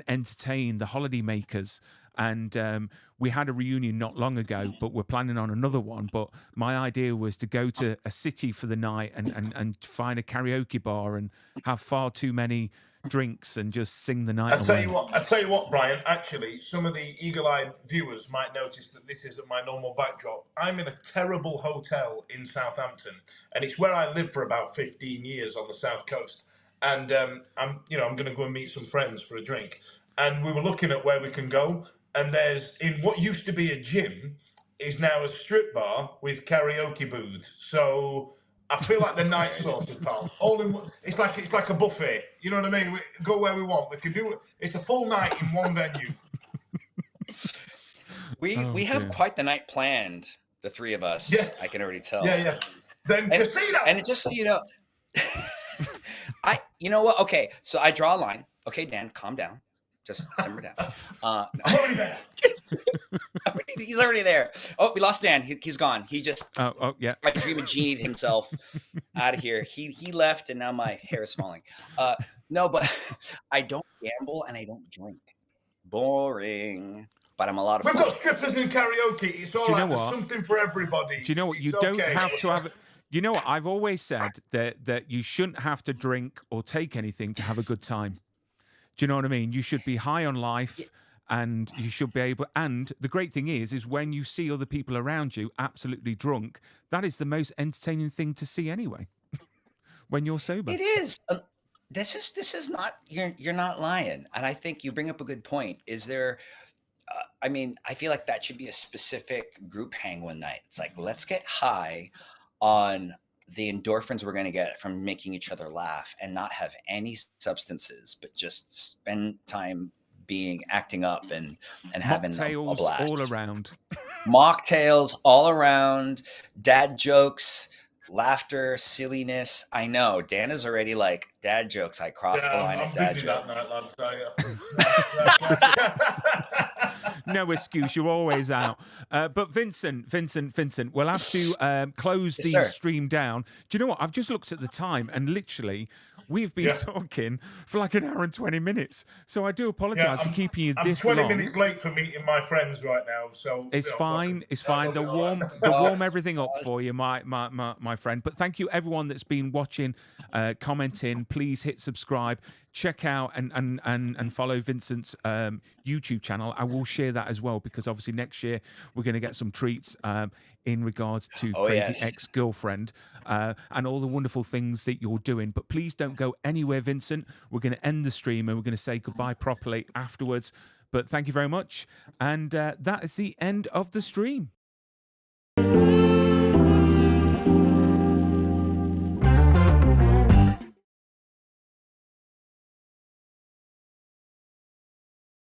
entertain the holiday makers. And we had a reunion not long ago, but we're planning on another one. But my idea was to go to a city for the night and find a karaoke bar and have far too many drinks and just sing the night away. I tell you what, Brian, actually, some of the eagle-eyed viewers might notice that this isn't my normal backdrop. I'm in a terrible hotel in Southampton, and it's where I lived for about 15 years on the south coast. And I'm going to go and meet some friends for a drink. And we were looking at where we can go, and there's, in what used to be a gym, is now a strip bar with karaoke booths. So I feel like the night's sorted, pal. All in one. It's like a buffet. You know what I mean? We go where we want. We can do it. It's a full night in one venue. We have quite the night planned. The three of us. Yeah. I can already tell. Yeah. Then casino. And just so you know, you know what? Okay, so I draw a line. Okay, Dan, calm down. Just simmer down. I'm already there. He's already there. Oh, we lost Dan. He's gone. He just. Oh yeah. I dream of genied himself out of here. He left, and now my hair is falling. No, but I don't gamble and I don't drink. Boring. But I'm a lot of We've fun. got strippers and karaoke. It's all right. There's something for everybody. Do you know what? You don't have to have. You know what? I've always said that you shouldn't have to drink or take anything to have a good time. Do you know what I mean? You should be high on life, and you should be able. And the great thing is when you see other people around you absolutely drunk, that is the most entertaining thing to see anyway. When you're sober, it is. This is not. You're not lying, and I think you bring up a good point. Is there? I mean, I feel like that should be a specific group hang one night. It's like, let's get high on the endorphins we're going to get from making each other laugh and not have any substances, but just spend time acting up and having a blast. All around. Mocktails all around, dad jokes, laughter, silliness. I know Dan is already like, dad jokes. I crossed the line at dad jokes. I'm busy that night, lads. No excuse, you're always out. But Vincent, we'll have to close the stream down. Do you know what? I've just looked at the time, and literally, we've been talking for like an hour and 20 minutes. So I do apologise for keeping you this long. I'm 20 minutes late for meeting my friends right now, so it's fine. It's fine. They'll warm everything up for you, my friend. But thank you, everyone that's been watching, commenting. Please hit subscribe. Check out and follow Vincent's YouTube channel. I will share that as well, because obviously next year we're going to get some treats in regards to Crazy Ex-Girlfriend and all the wonderful things that you're doing. But please don't go anywhere, Vincent. We're going to end the stream and we're going to say goodbye properly afterwards. But thank you very much. And that is the end of the stream.